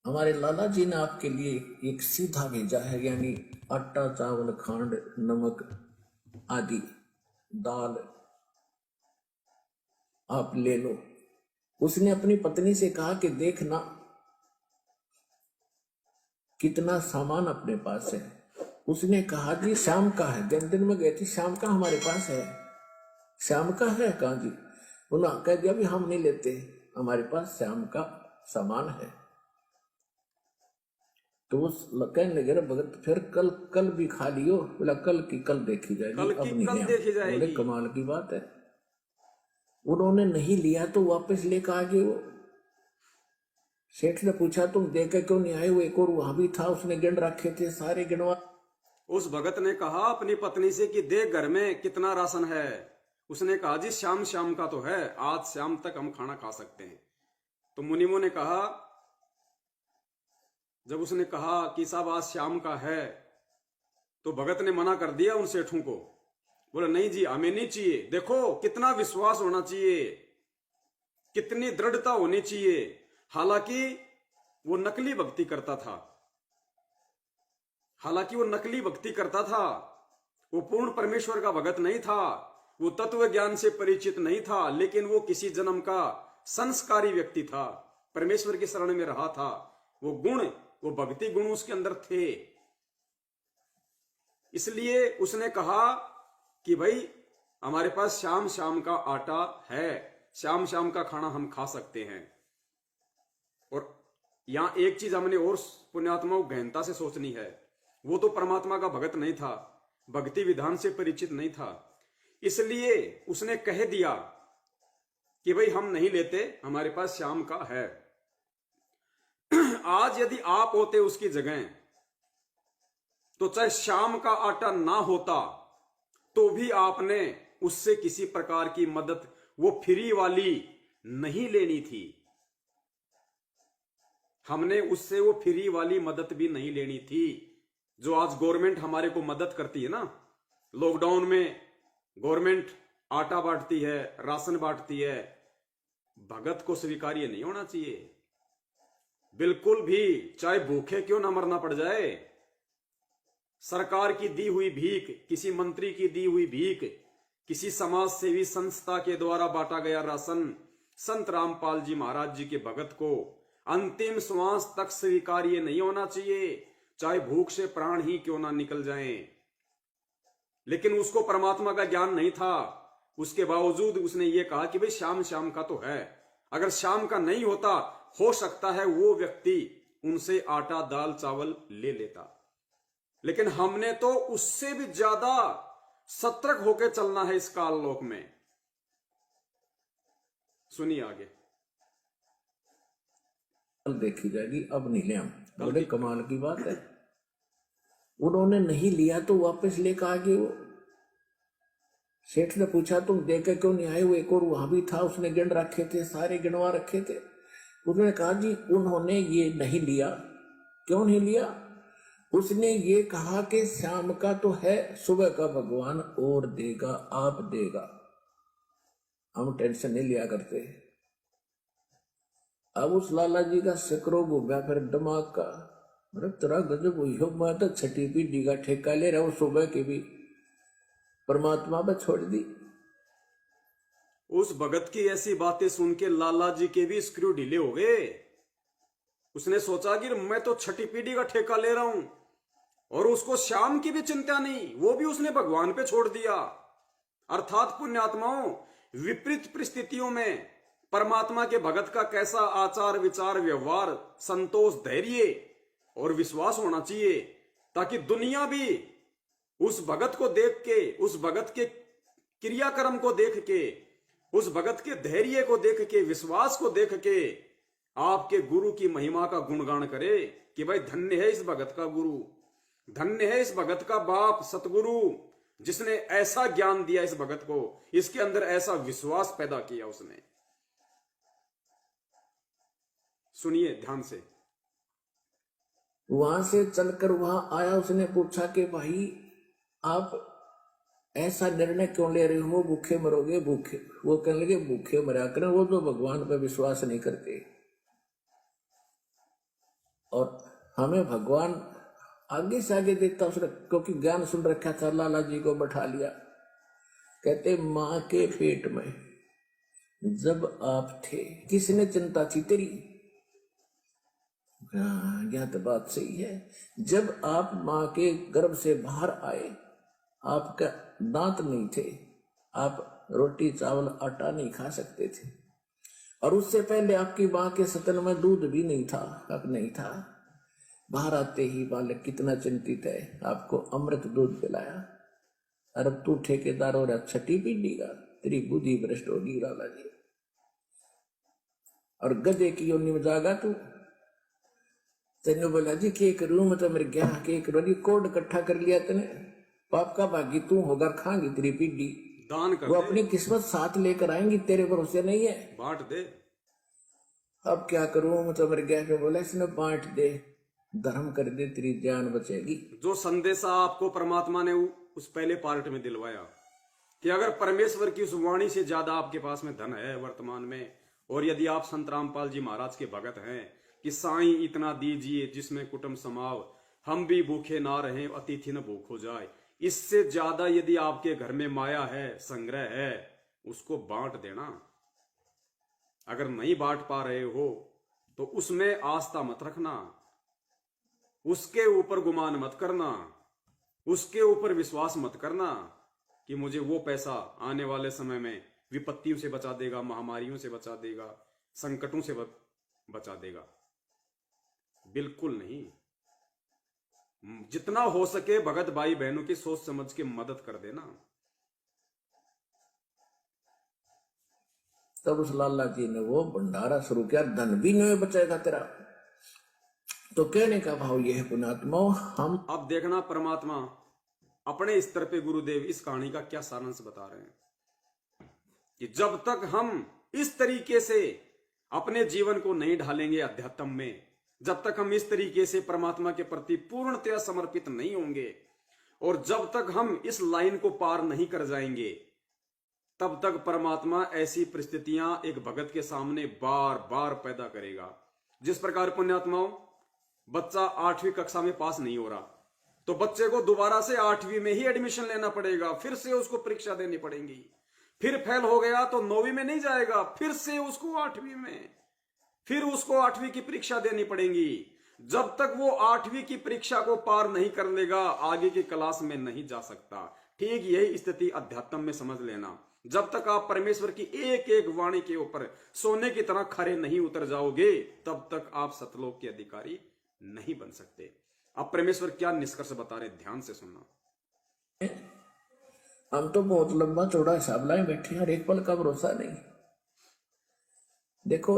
हमारे लाला जी ने आपके लिए एक सीधा भेजा है, यानी आटा चावल खांड नमक आदि दाल, आप ले लो। उसने अपनी पत्नी से कहा कि देखना कितना सामान अपने पास है। उसने कहा जी शाम का है, दिन में गए थे, शाम का हमारे पास है। शाम का है? कहा जी। उन्होंने कह दिया भी हम नहीं लेते, हमारे पास शाम का सामान है। तो उस कहने लगे भगत फिर कल भी खा लियो। बोला कल की कल देखी जाएगी, अब नहीं देखी जाएगी। बोले कमाल की बात है। उन्होंने नहीं लिया तो वापस लेकर आ गए। वो सेठ ने पूछा तुम देकर क्यों नहीं आए? वो एक और वहां भी था, उसने गिन रखे थे सारे, गिनवा। उस भगत ने कहा अपनी पत्नी से कि देख घर में कितना राशन है। उसने कहा जी शाम का तो है, आज शाम तक हम खाना खा सकते हैं। तो मुनिमों ने कहा, जब उसने कहा कि साहब आज शाम का है, तो भगत ने मना कर दिया उन सेठों को। बोला नहीं जी हमें नहीं चाहिए। देखो कितना विश्वास होना चाहिए, कितनी दृढ़ता होनी चाहिए। हालांकि वो नकली भक्ति करता था, वो पूर्ण परमेश्वर का भगत नहीं था, वो तत्व ज्ञान से परिचित नहीं था, लेकिन वो किसी जन्म का संस्कारी व्यक्ति था, परमेश्वर की शरण में रहा था। वो गुण, वो भक्ति गुण उसके अंदर थे। इसलिए उसने कहा कि भाई हमारे पास शाम का आटा है, शाम का खाना हम खा सकते हैं। और यहां एक चीज हमने और पुण्यात्माओं गहनता से सोचनी है, वो तो परमात्मा का भगत नहीं था, भक्ति विधान से परिचित नहीं था, इसलिए उसने कह दिया कि भाई हम नहीं लेते, हमारे पास शाम का है। आज यदि आप होते उसकी जगह, तो चाहे शाम का आटा ना होता तो भी आपने उससे किसी प्रकार की मदद, वो फ्री वाली नहीं लेनी थी। हमने उससे वो फ्री वाली मदद भी नहीं लेनी थी जो आज गवर्नमेंट हमारे को मदद करती है ना। लॉकडाउन में गवर्नमेंट आटा बांटती है, राशन बांटती है, भगत को स्वीकार्य नहीं होना चाहिए बिल्कुल भी, चाहे भूखे क्यों ना मरना पड़ जाए। सरकार की दी हुई भीख, किसी मंत्री की दी हुई भीख, किसी समाज सेवी संस्था के द्वारा बांटा गया राशन संत रामपाल जी महाराज जी के भगत को अंतिम श्वास तक स्वीकार्य नहीं होना चाहिए, चाहे भूख से प्राण ही क्यों ना निकल जाएं। लेकिन उसको परमात्मा का ज्ञान नहीं था, उसके बावजूद उसने ये कहा कि भाई शाम का तो है। अगर शाम का नहीं होता, हो सकता है वो व्यक्ति उनसे आटा दाल चावल ले लेता, लेकिन हमने तो उससे भी ज्यादा सतर्क होकर चलना है इस काल लोक में। सुनिए आगे। कल देखी जाएगी, अब नहीं ले हम। बोले कमाल की बात है। उन्होंने नहीं लिया तो वापस लेकर आ गए। वो सेठ ने पूछा तुम देकर क्यों नहीं आए? वो एक और वहां भी था, उसने गिन रखे थे सारे, गिनवा रखे थे। उन्होंने कहा जी उन्होंने ये नहीं लिया। क्यों नहीं लिया? उसने ये कहा कि शाम का तो है, सुबह का भगवान और देगा, आप देगा, हम टेंशन नहीं लिया करते। अब उस लाला जी का सिकरो घूमा फिर दिमाग का। अरे तेरा गजब हुई हो, मैं तो छठी पीढ़ी का ठेका ले रहा हूँ, सुबह की भी परमात्मा पे छोड़ दी। उस भगत की ऐसी बातें सुन के लाला जी के भी स्क्रू ढीले हो गए। उसने सोचा कि मैं तो छठी पीढ़ी का ठेका ले रहा हूं, और उसको श्याम की भी चिंता नहीं, वो भी उसने भगवान पे छोड़ दिया। अर्थात पुण्यात्माओं, विपरीत परिस्थितियों में परमात्मा के भगत का कैसा आचार विचार व्यवहार, संतोष, धैर्य और विश्वास होना चाहिए, ताकि दुनिया भी उस भगत को देख के, उस भगत के क्रियाक्रम को देख के, उस भगत के धैर्य को देख के, विश्वास को देख के आपके गुरु की महिमा का गुणगान करे कि भाई धन्य है इस भगत का गुरु, धन्य है इस भगत का बाप सतगुरु, जिसने ऐसा ज्ञान दिया इस भगत को, इसके अंदर ऐसा विश्वास पैदा किया उसने। सुनिए ध्यान से। वहां से चलकर वहां आया, उसने पूछा कि भाई आप ऐसा निर्णय क्यों ले रहे हो, भूखे मरोगे भूखे। वो कहने लगे भूखे मरा करें, वो तो भगवान पर विश्वास नहीं करते, और हमें भगवान आगे से आगे देखता उसने, क्योंकि ज्ञान सुन रखा था। लाला जी को बैठा लिया, कहते मां के पेट में जब आप थे किसने चिंता थी तेरी। यह तो बात सही है। जब आप मां के गर्भ से बाहर आए, आपका दांत नहीं थे, आप रोटी चावल आटा नहीं खा सकते थे, और उससे पहले आपकी मां के स्तन में दूध भी नहीं था, अब नहीं था। बाहर आते ही बालक कितना चिंतित है, आपको अमृत दूध पिलाया, और अब तू ठेकेदार हो रहा छठी पीढ़ी का, तेरी बुद्धि भ्रष्ट होगी लाला जी। और गधे की योनि में जागा तू। तेने बोला जी के करूं, मैं तो मेरे गया के करूं, कोड इकट्ठा कर लिया तेने, पाप का भागी तू होगा, खाएंगी तेरी पीढ़ी, दान कर वो दे, अपनी किस्मत साथ लेकर आएंगी, तेरे भरोसे नहीं है, बांट दे। अब क्या करूं, मैं तो मेरे गया के बोला इसने बांट दे, धर्म कर दे, तेरी जान बचेगी। जो संदेशा आपको परमात्मा ने उस पहले पार्ट में दिलवाया कि अगर परमेश्वर की उस वाणी से ज्यादा आपके पास में धन है वर्तमान में, और यदि आप संत रामपाल जी महाराज के भगत हैं कि साईं इतना दीजिए जिसमें कुटुंब समाव, हम भी भूखे ना रहें अतिथि न भूख हो जाए, इससे ज्यादा यदि आपके घर में माया है, संग्रह है, उसको बांट देना। अगर नहीं बांट पा रहे हो तो उसमें आस्था मत रखना, उसके ऊपर गुमान मत करना, उसके ऊपर विश्वास मत करना कि मुझे वो पैसा आने वाले समय में विपत्तियों से बचा देगा, महामारियों से बचा देगा, संकटों से बचा देगा। बिल्कुल नहीं। जितना हो सके भगत भाई बहनों की सोच समझ के मदद कर देना। तब उस लाला जी ने वो भंडारा शुरू किया, धन भी नहीं बचेगा तेरा। तो कहने का भाव यह है पुण्यात्मा, हम अब देखना परमात्मा अपने स्तर पे गुरुदेव इस कहानी का क्या सारांश बता रहे हैं कि जब तक हम इस तरीके से अपने जीवन को नहीं ढालेंगे अध्यात्म में, जब तक हम इस तरीके से परमात्मा के प्रति पूर्णतया समर्पित नहीं होंगे, और जब तक हम इस लाइन को पार नहीं कर जाएंगे, तब तक परमात्मा ऐसी परिस्थितियां एक भगत के सामने बार बार पैदा करेगा। जिस प्रकार पुण्यात्माओं, बच्चा 8वीं कक्षा में पास नहीं हो रहा तो बच्चे को दोबारा से 8वीं में ही एडमिशन लेना पड़ेगा, फिर से उसको परीक्षा देनी पड़ेगी। फिर फेल हो गया तो 9वीं में नहीं जाएगा, फिर से उसको 8वीं में, फिर उसको 8वीं की परीक्षा देनी पड़ेगी। जब तक वो 8वीं की परीक्षा को पार नहीं कर लेगा, आगे की क्लास में नहीं जा सकता। ठीक यही स्थिति अध्यात्म में समझ लेना। जब तक आप परमेश्वर की एक एक वाणी के ऊपर सोने की तरह खरे नहीं उतर जाओगे, तब तक आप सतलोक के अधिकारी नहीं बन सकते। अब परमेश्वर क्या निष्कर्ष बता रहे, ध्यान से सुनना। हम तो बहुत लंबा चौड़ा हिसाब लाए बैठे, हर एक पल का भरोसा नहीं। देखो,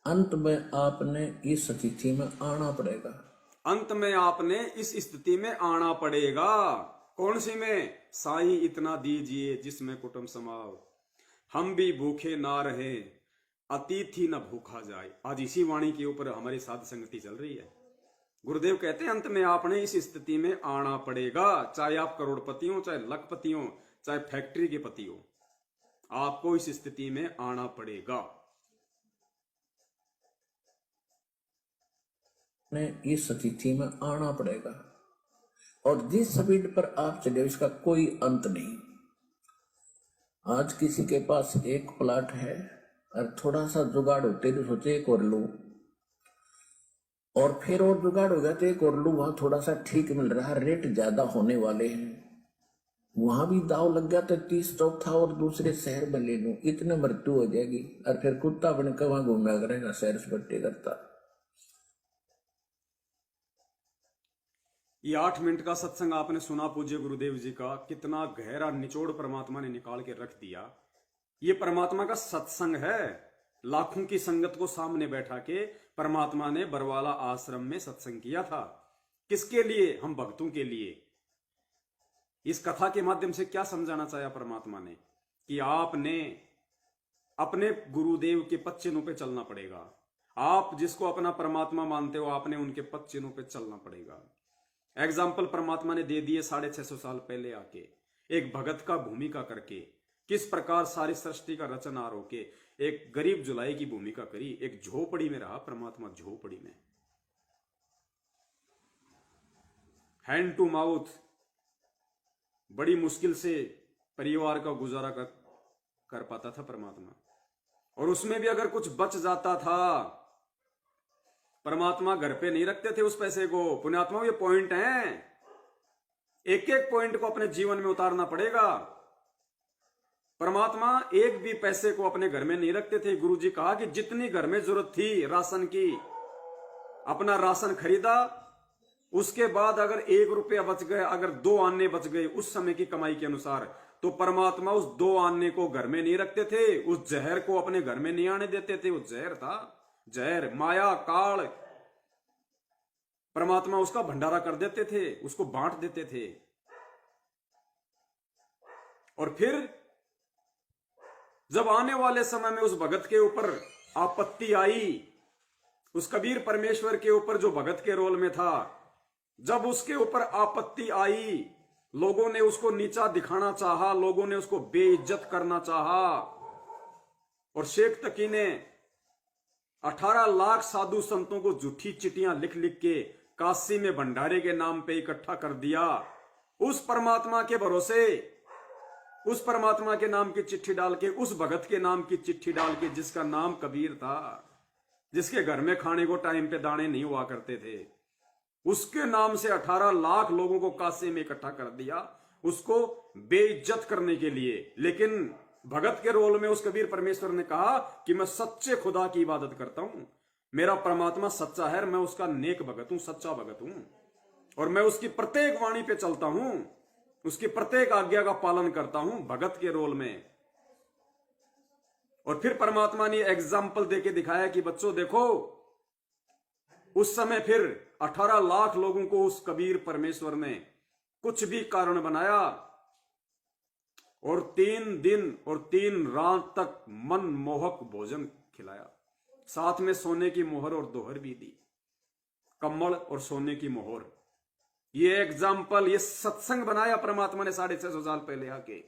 अंत में आपने इस स्थिति में आना पड़ेगा। अंत में आपने इस स्थिति में आना पड़ेगा। कौन सी में? साईं इतना दीजिए जिसमें कुटुंब समाव, हम भी भूखे ना रहे अतिथि न भूखा जाए। आज इसी वाणी के ऊपर हमारी साध संगति चल रही है। गुरुदेव कहते हैं अंत में आपने इस स्थिति में आना पड़ेगा। चाहे आप करोड़पति हो, चाहे लखपति हो, चाहे फैक्ट्री के पति हो, आपको इस स्थिति में आना पड़ेगा। ने इस स्थिति में आना पड़ेगा। और जिस स्पीड पर आप चले उसका कोई अंत नहीं। आज किसी के पास एक प्लाट है और थोड़ा सा जुगाड़ होते तो सोचे एक और लूं, और फिर और जुगाड़ हो गया तो एक और लूं, वहां थोड़ा सा ठीक मिल रहा है, रेट ज्यादा होने वाले हैं, वहां भी दाव लग गया तो 30 चौथा और दूसरे शहर में ले लूं, इतने मृत्यु हो जाएगी और फिर कुत्ता बनकर वहां घूमना करेगा, सैर सपाटे करता। ये 8 मिनट का सत्संग आपने सुना पूज्य गुरुदेव जी का, कितना गहरा निचोड़ परमात्मा ने निकाल के रख दिया। ये परमात्मा का सत्संग है। लाखों की संगत को सामने बैठा के परमात्मा ने बरवाला आश्रम में सत्संग किया था। किसके लिए? हम भक्तों के लिए। इस कथा के माध्यम से क्या समझाना चाहा परमात्मा ने? कि आपने अपने गुरुदेव के पद चिन्हों पे चलना पड़ेगा। आप जिसको अपना परमात्मा मानते हो, आपने उनके पद चिन्हों पे चलना पड़ेगा। एग्जाम्पल परमात्मा ने दे दिए 650 साल पहले आके, एक भगत का भूमिका करके किस प्रकार सारी सृष्टि का रचनहार होके एक गरीब जुलाई की भूमिका करी। एक झोपड़ी में रहा परमात्मा, झोपड़ी में, हैंड टू माउथ, बड़ी मुश्किल से परिवार का गुजारा कर पाता था परमात्मा। और उसमें भी अगर कुछ बच जाता था, परमात्मा घर पे नहीं रखते थे उस पैसे को। पुण्यात्मा, ये पॉइंट हैं, एक एक पॉइंट को अपने जीवन में उतारना पड़ेगा। परमात्मा एक भी पैसे को अपने घर में नहीं रखते थे। गुरुजी कहा कि जितनी घर में जरूरत थी राशन की, अपना राशन खरीदा, उसके बाद अगर 1 रुपया बच गए, अगर 2 आने बच गए उस समय की कमाई के अनुसार, तो परमात्मा उस 2 आने को घर में नहीं रखते थे, उस जहर को अपने घर में नहीं आने देते थे। उस जहर था, जहर, माया, काल, परमात्मा उसका भंडारा कर देते थे, उसको बांट देते थे। और फिर जब आने वाले समय में उस भगत के ऊपर आपत्ति आई, उस कबीर परमेश्वर के ऊपर जो भगत के रोल में था, जब उसके ऊपर आपत्ति आई, लोगों ने उसको नीचा दिखाना चाहा, लोगों ने उसको बेइज्जत करना चाहा, और शेख तकी ने 18 लाख साधु संतों को झूठी चिट्ठियां लिख लिख के काशी में भंडारे के नाम पे इकट्ठा कर दिया। उस परमात्मा के भरोसे, उस परमात्मा के नाम की चिट्ठी डाल के, उस भगत के नाम की चिट्ठी डाल के, जिसका नाम कबीर था, जिसके घर में खाने को टाइम पे दाने नहीं हुआ करते थे, उसके नाम से 18 लाख लोगों को काशी में इकट्ठा कर दिया, उसको बेइज्जत करने के लिए। लेकिन भगत के रोल में उस कबीर परमेश्वर ने कहा कि मैं सच्चे खुदा की इबादत करता हूं, मेरा परमात्मा सच्चा है, मैं उसका नेक भगत हूं, सच्चा भगत हूं, और मैं उसकी प्रत्येक वाणी पे चलता हूं, उसकी प्रत्येक आज्ञा का पालन करता हूं, भगत के रोल में। और फिर परमात्मा ने एग्जाम्पल देके दिखाया कि बच्चों देखो, उस समय फिर 18 लाख लोगों को उस कबीर परमेश्वर ने कुछ भी कारण बनाया, और 3 दिन और 3 रात तक मनमोहक भोजन खिलाया, साथ में सोने की मोहर और दोहर भी दी, कम्बल और सोने की मोहर। ये एग्जाम्पल, ये सत्संग बनाया परमात्मा ने 650 साल पहले आके,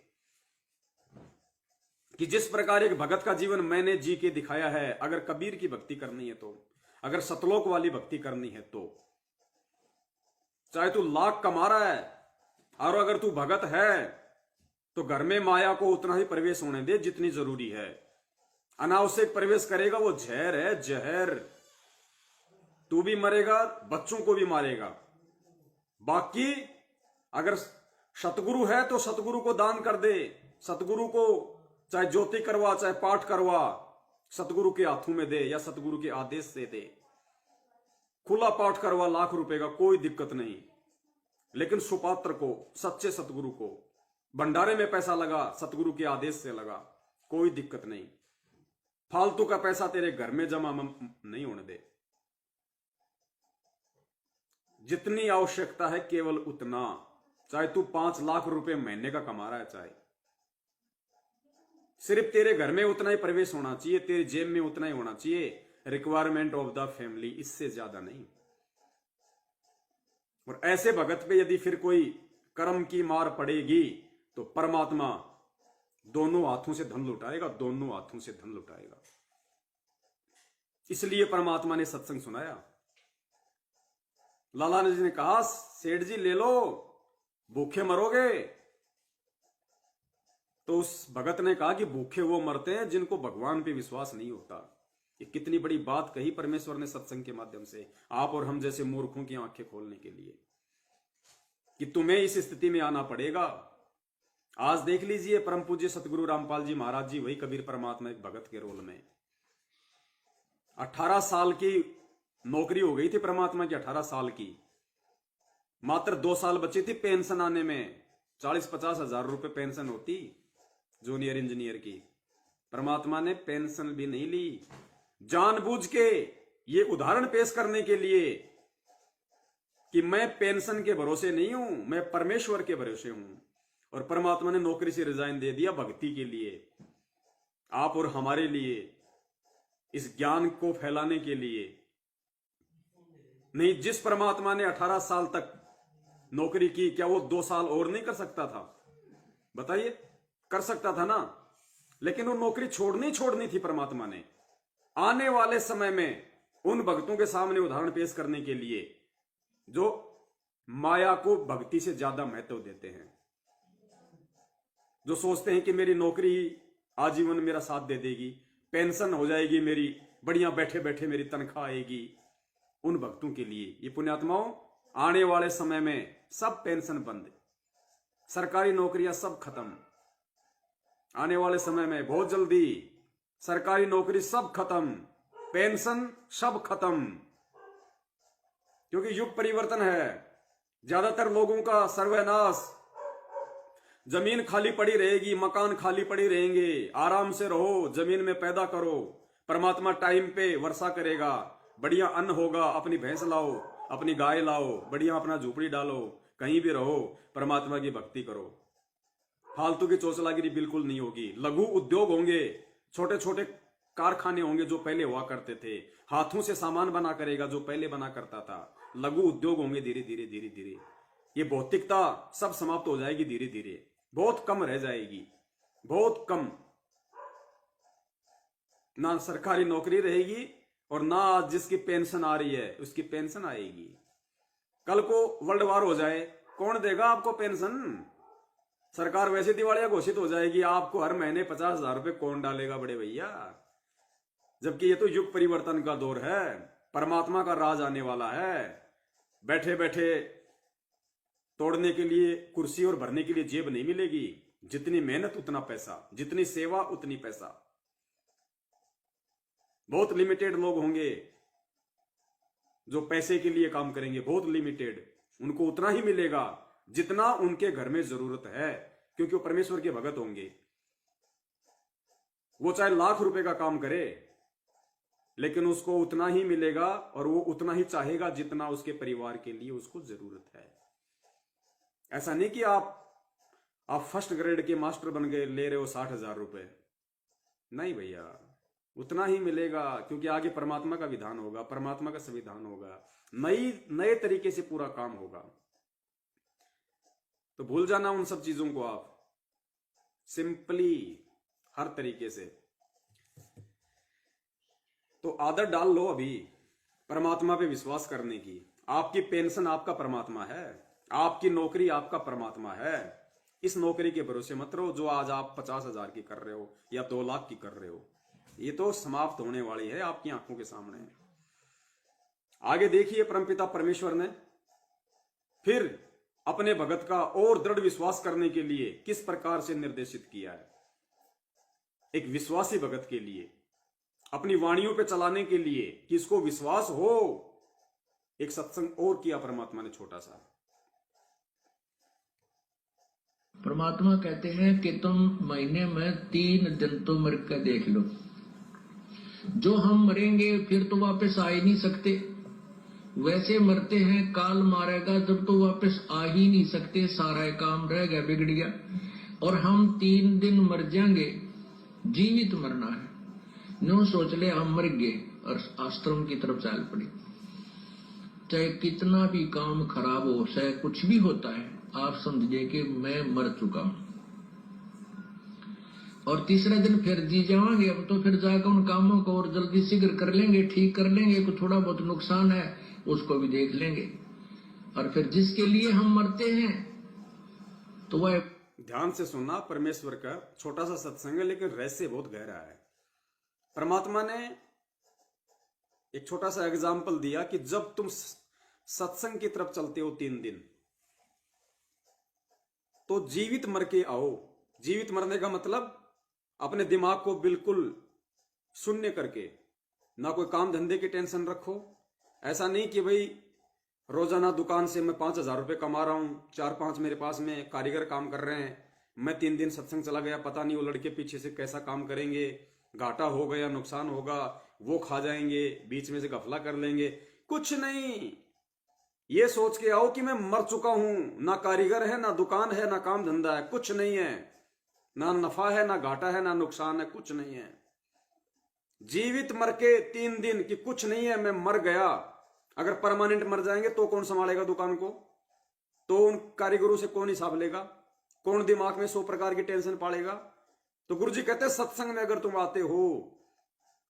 कि जिस प्रकार एक भगत का जीवन मैंने जी के दिखाया है। अगर कबीर की भक्ति करनी है तो, अगर सतलोक वाली भक्ति करनी है तो, चाहे तू लाख कमा रहा है, और अगर तू भगत है तो घर में माया को उतना ही प्रवेश होने दे जितनी जरूरी है। अनावश्यक प्रवेश करेगा वो जहर है, जहर। तू भी मरेगा, बच्चों को भी मारेगा। बाकी अगर सतगुरु है तो सतगुरु को दान कर दे, सतगुरु को चाहे ज्योति करवा, चाहे पाठ करवा, सतगुरु के हाथों में दे या सतगुरु के आदेश से दे। खुला पाठ करवा लाख रुपए का, कोई दिक्कत नहीं। लेकिन सुपात्र को, सच्चे सतगुरु को, भंडारे में पैसा लगा, सतगुरु के आदेश से लगा, कोई दिक्कत नहीं। फालतू का पैसा तेरे घर में जमा नहीं होने दे। जितनी आवश्यकता है केवल उतना, चाहे तू 5 लाख रुपए महीने का कमा रहा है, चाहे सिर्फ तेरे घर में उतना ही प्रवेश होना चाहिए, तेरे जेब में उतना ही होना चाहिए। रिक्वायरमेंट ऑफ द फैमिली, इससे ज्यादा नहीं। और ऐसे भगत पे यदि फिर कोई कर्म की मार पड़ेगी तो परमात्मा दोनों हाथों से धन लुटाएगा, दोनों हाथों से धन लुटाएगा। इसलिए परमात्मा ने सत्संग सुनाया। लाला जी ने कहा, सेठ जी ले लो, भूखे मरोगे। तो उस भगत ने कहा कि भूखे वो मरते हैं जिनको भगवान पे विश्वास नहीं होता। ये कितनी बड़ी बात कही परमेश्वर ने सत्संग के माध्यम से, आप और हम जैसे मूर्खों की आंखें खोलने के लिए, कि तुम्हें इस स्थिति में आना पड़ेगा। आज देख लीजिए, परम पूज्य सतगुरु रामपाल जी महाराज जी, वही कबीर परमात्मा एक भगत के रोल में, 18 साल की नौकरी हो गई थी परमात्मा की, 18 साल की, मात्र 2 साल बची थी पेंशन आने में। 40-50 हजार रुपए पेंशन होती जूनियर इंजीनियर की। परमात्मा ने पेंशन भी नहीं ली, जानबूझ के ये उदाहरण पेश करने के लिए कि मैं पेंशन के भरोसे नहीं हूं, मैं परमेश्वर के भरोसे हूं। और परमात्मा ने नौकरी से रिजाइन दे दिया भक्ति के लिए, आप और हमारे लिए, इस ज्ञान को फैलाने के लिए। नहीं, जिस परमात्मा ने 18 साल तक नौकरी की, क्या वो 2 साल और नहीं कर सकता था? बताइए, कर सकता था ना। लेकिन वो नौकरी छोड़नी थी परमात्मा ने, आने वाले समय में उन भक्तों के सामने उदाहरण पेश करने के लिए जो माया को भक्ति से ज्यादा महत्व देते हैं, जो सोचते हैं कि मेरी नौकरी आजीवन मेरा साथ दे देगी, पेंशन हो जाएगी मेरी, बढ़िया बैठे बैठे मेरी तनख्वाह आएगी। उन भक्तों के लिए ये पुण्यात्माओं, आने वाले समय में सब पेंशन बंद, सरकारी नौकरियां सब खत्म। आने वाले समय में बहुत जल्दी सरकारी नौकरी सब खत्म, पेंशन सब खत्म, क्योंकि युग परिवर्तन है। ज्यादातर लोगों का सर्वनाश, जमीन खाली पड़ी रहेगी, मकान खाली पड़ी रहेंगे। आराम से रहो, जमीन में पैदा करो, परमात्मा टाइम पे वर्षा करेगा, बढ़िया अन्न होगा, अपनी भैंस लाओ, अपनी गाय लाओ, बढ़िया अपना झोपड़ी डालो, कहीं भी रहो, परमात्मा की भक्ति करो। फालतू की चोचलागिरी बिल्कुल नहीं होगी। लघु उद्योग होंगे, छोटे छोटे कारखाने होंगे जो पहले हुआ करते थे, हाथों से सामान बना करेगा जो पहले बना करता था। लघु उद्योग होंगे, धीरे धीरे धीरे धीरे ये भौतिकता सब समाप्त हो जाएगी, धीरे धीरे बहुत कम रह जाएगी, बहुत कम। ना सरकारी नौकरी रहेगी और ना आज जिसकी पेंशन आ रही है उसकी पेंशन आएगी। कल को वर्ल्ड वार हो जाए, कौन देगा आपको पेंशन? सरकार वैसे दिवालिया घोषित हो जाएगी, आपको हर महीने 50,000 रुपए कौन डालेगा बड़े भैया? जबकि ये तो युग परिवर्तन का दौर है, परमात्मा का राज आने वाला है। बैठे बैठे तोड़ने के लिए कुर्सी और भरने के लिए जेब नहीं मिलेगी। जितनी मेहनत उतना पैसा, जितनी सेवा उतनी पैसा। बहुत लिमिटेड लोग होंगे जो पैसे के लिए काम करेंगे, बहुत लिमिटेड। उनको उतना ही मिलेगा जितना उनके घर में जरूरत है, क्योंकि वो परमेश्वर के भगत होंगे। वो चाहे लाख रुपए का काम करे, लेकिन उसको उतना ही मिलेगा और वो उतना ही चाहेगा जितना उसके परिवार के लिए उसको जरूरत है। ऐसा नहीं कि आप फर्स्ट ग्रेड के मास्टर बन गए, ले रहे हो 60,000 रुपए। नहीं भैया, उतना ही मिलेगा, क्योंकि आगे परमात्मा का विधान होगा, परमात्मा का संविधान होगा, नए तरीके से पूरा काम होगा। तो भूल जाना उन सब चीजों को, आप सिंपली हर तरीके से। तो आदत डाल लो अभी परमात्मा पे विश्वास करने की। आपकी पेंशन आपका परमात्मा है, आपकी नौकरी आपका परमात्मा है। इस नौकरी के भरोसे मत रहो जो आज आप 50,000 की कर रहे हो या 2 लाख की कर रहे हो। ये तो समाप्त होने वाली है आपकी आंखों के सामने। आगे देखिए, परमपिता परमेश्वर ने फिर अपने भगत का और दृढ़ विश्वास करने के लिए किस प्रकार से निर्देशित किया है। एक विश्वासी भगत के लिए, अपनी वाणियों पे चलाने के लिए, कि इसको विश्वास हो। एक सत्संग और किया परमात्मा ने छोटा सा। परमात्मा कहते हैं कि तुम महीने में 3 दिन तो मर कर देख लो। जो हम मरेंगे फिर तो वापस आ ही नहीं सकते, वैसे मरते हैं काल मारेगा जब तो वापस आ ही नहीं सकते, सारा काम रह गया, बिगड़ गया। और हम 3 दिन मर जाएंगे, जीवित मरना है। नो सोच ले हम मर गए और आश्रम की तरफ चल पड़ी। चाहे कितना भी काम खराब हो, चाहे कुछ भी होता है, आप समझिए कि मैं मर चुका हूं। और तीसरे दिन फिर जी जाएंगे हम, तो फिर जाकर उन कामों को और जल्दी शीघ्र कर लेंगे, ठीक कर लेंगे। कुछ थोड़ा बहुत नुकसान है उसको भी देख लेंगे। और फिर जिसके लिए हम मरते हैं तो वह ध्यान से सुनना, परमेश्वर का छोटा सा सत्संग है लेकिन रहस्य बहुत गहरा है। परमात्मा ने एक छोटा सा एग्जाम्पल दिया कि जब तुम सत्संग की तरफ चलते हो 3 दिन, तो जीवित मर के आओ। जीवित मरने का मतलब अपने दिमाग को बिल्कुल शून्य करके, ना कोई काम धंधे की टेंशन रखो। ऐसा नहीं कि भाई रोजाना दुकान से मैं 5,000 रुपये कमा रहा हूं, 4-5 मेरे पास में कारीगर काम कर रहे हैं, मैं 3 दिन सत्संग चला गया, पता नहीं वो लड़के पीछे से कैसा काम करेंगे, घाटा हो गया, नुकसान होगा, वो खा जाएंगे, बीच में से गफला कर लेंगे। कुछ नहीं, ये सोच के आओ कि मैं मर चुका हूं, ना कारीगर है, ना दुकान है, ना काम धंधा है, कुछ नहीं है, ना नफा है, ना घाटा है, ना नुकसान है, कुछ नहीं है। जीवित मर के 3 दिन कि कुछ नहीं है, मैं मर गया। अगर परमानेंट मर जाएंगे तो कौन संभालेगा दुकान को? तो उन कारीगरों से कौन हिसाब लेगा? कौन दिमाग में 100 प्रकार की टेंशन पालेगा? तो गुरुजी कहते हैं सत्संग में अगर तुम आते हो,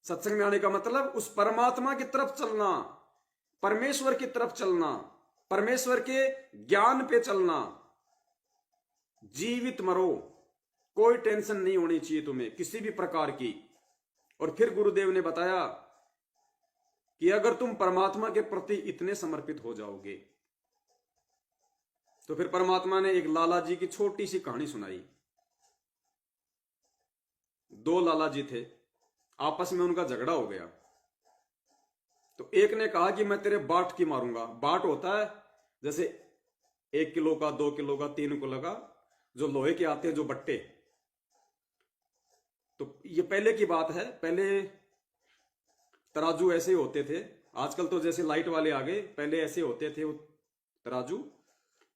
सत्संग में आने का मतलब उस परमात्मा की तरफ चलना, परमेश्वर की तरफ चलना, परमेश्वर के ज्ञान पे चलना। जीवित मरो, कोई टेंशन नहीं होनी चाहिए तुम्हें किसी भी प्रकार की। और फिर गुरुदेव ने बताया कि अगर तुम परमात्मा के प्रति इतने समर्पित हो जाओगे, तो फिर परमात्मा ने एक लाला जी की छोटी सी कहानी सुनाई। 2 लाला जी थे, आपस में उनका झगड़ा हो गया। तो एक ने कहा कि मैं तेरे बाट की मारूंगा। बाट होता है जैसे 1 किलो का, 2 किलो का, 3 किलो का, जो लोहे के आते हैं, जो बट्टे। तो ये पहले की बात है, पहले तराजू ऐसे होते थे। आजकल तो जैसे लाइट वाले आ गए, पहले ऐसे होते थे वो तराजू।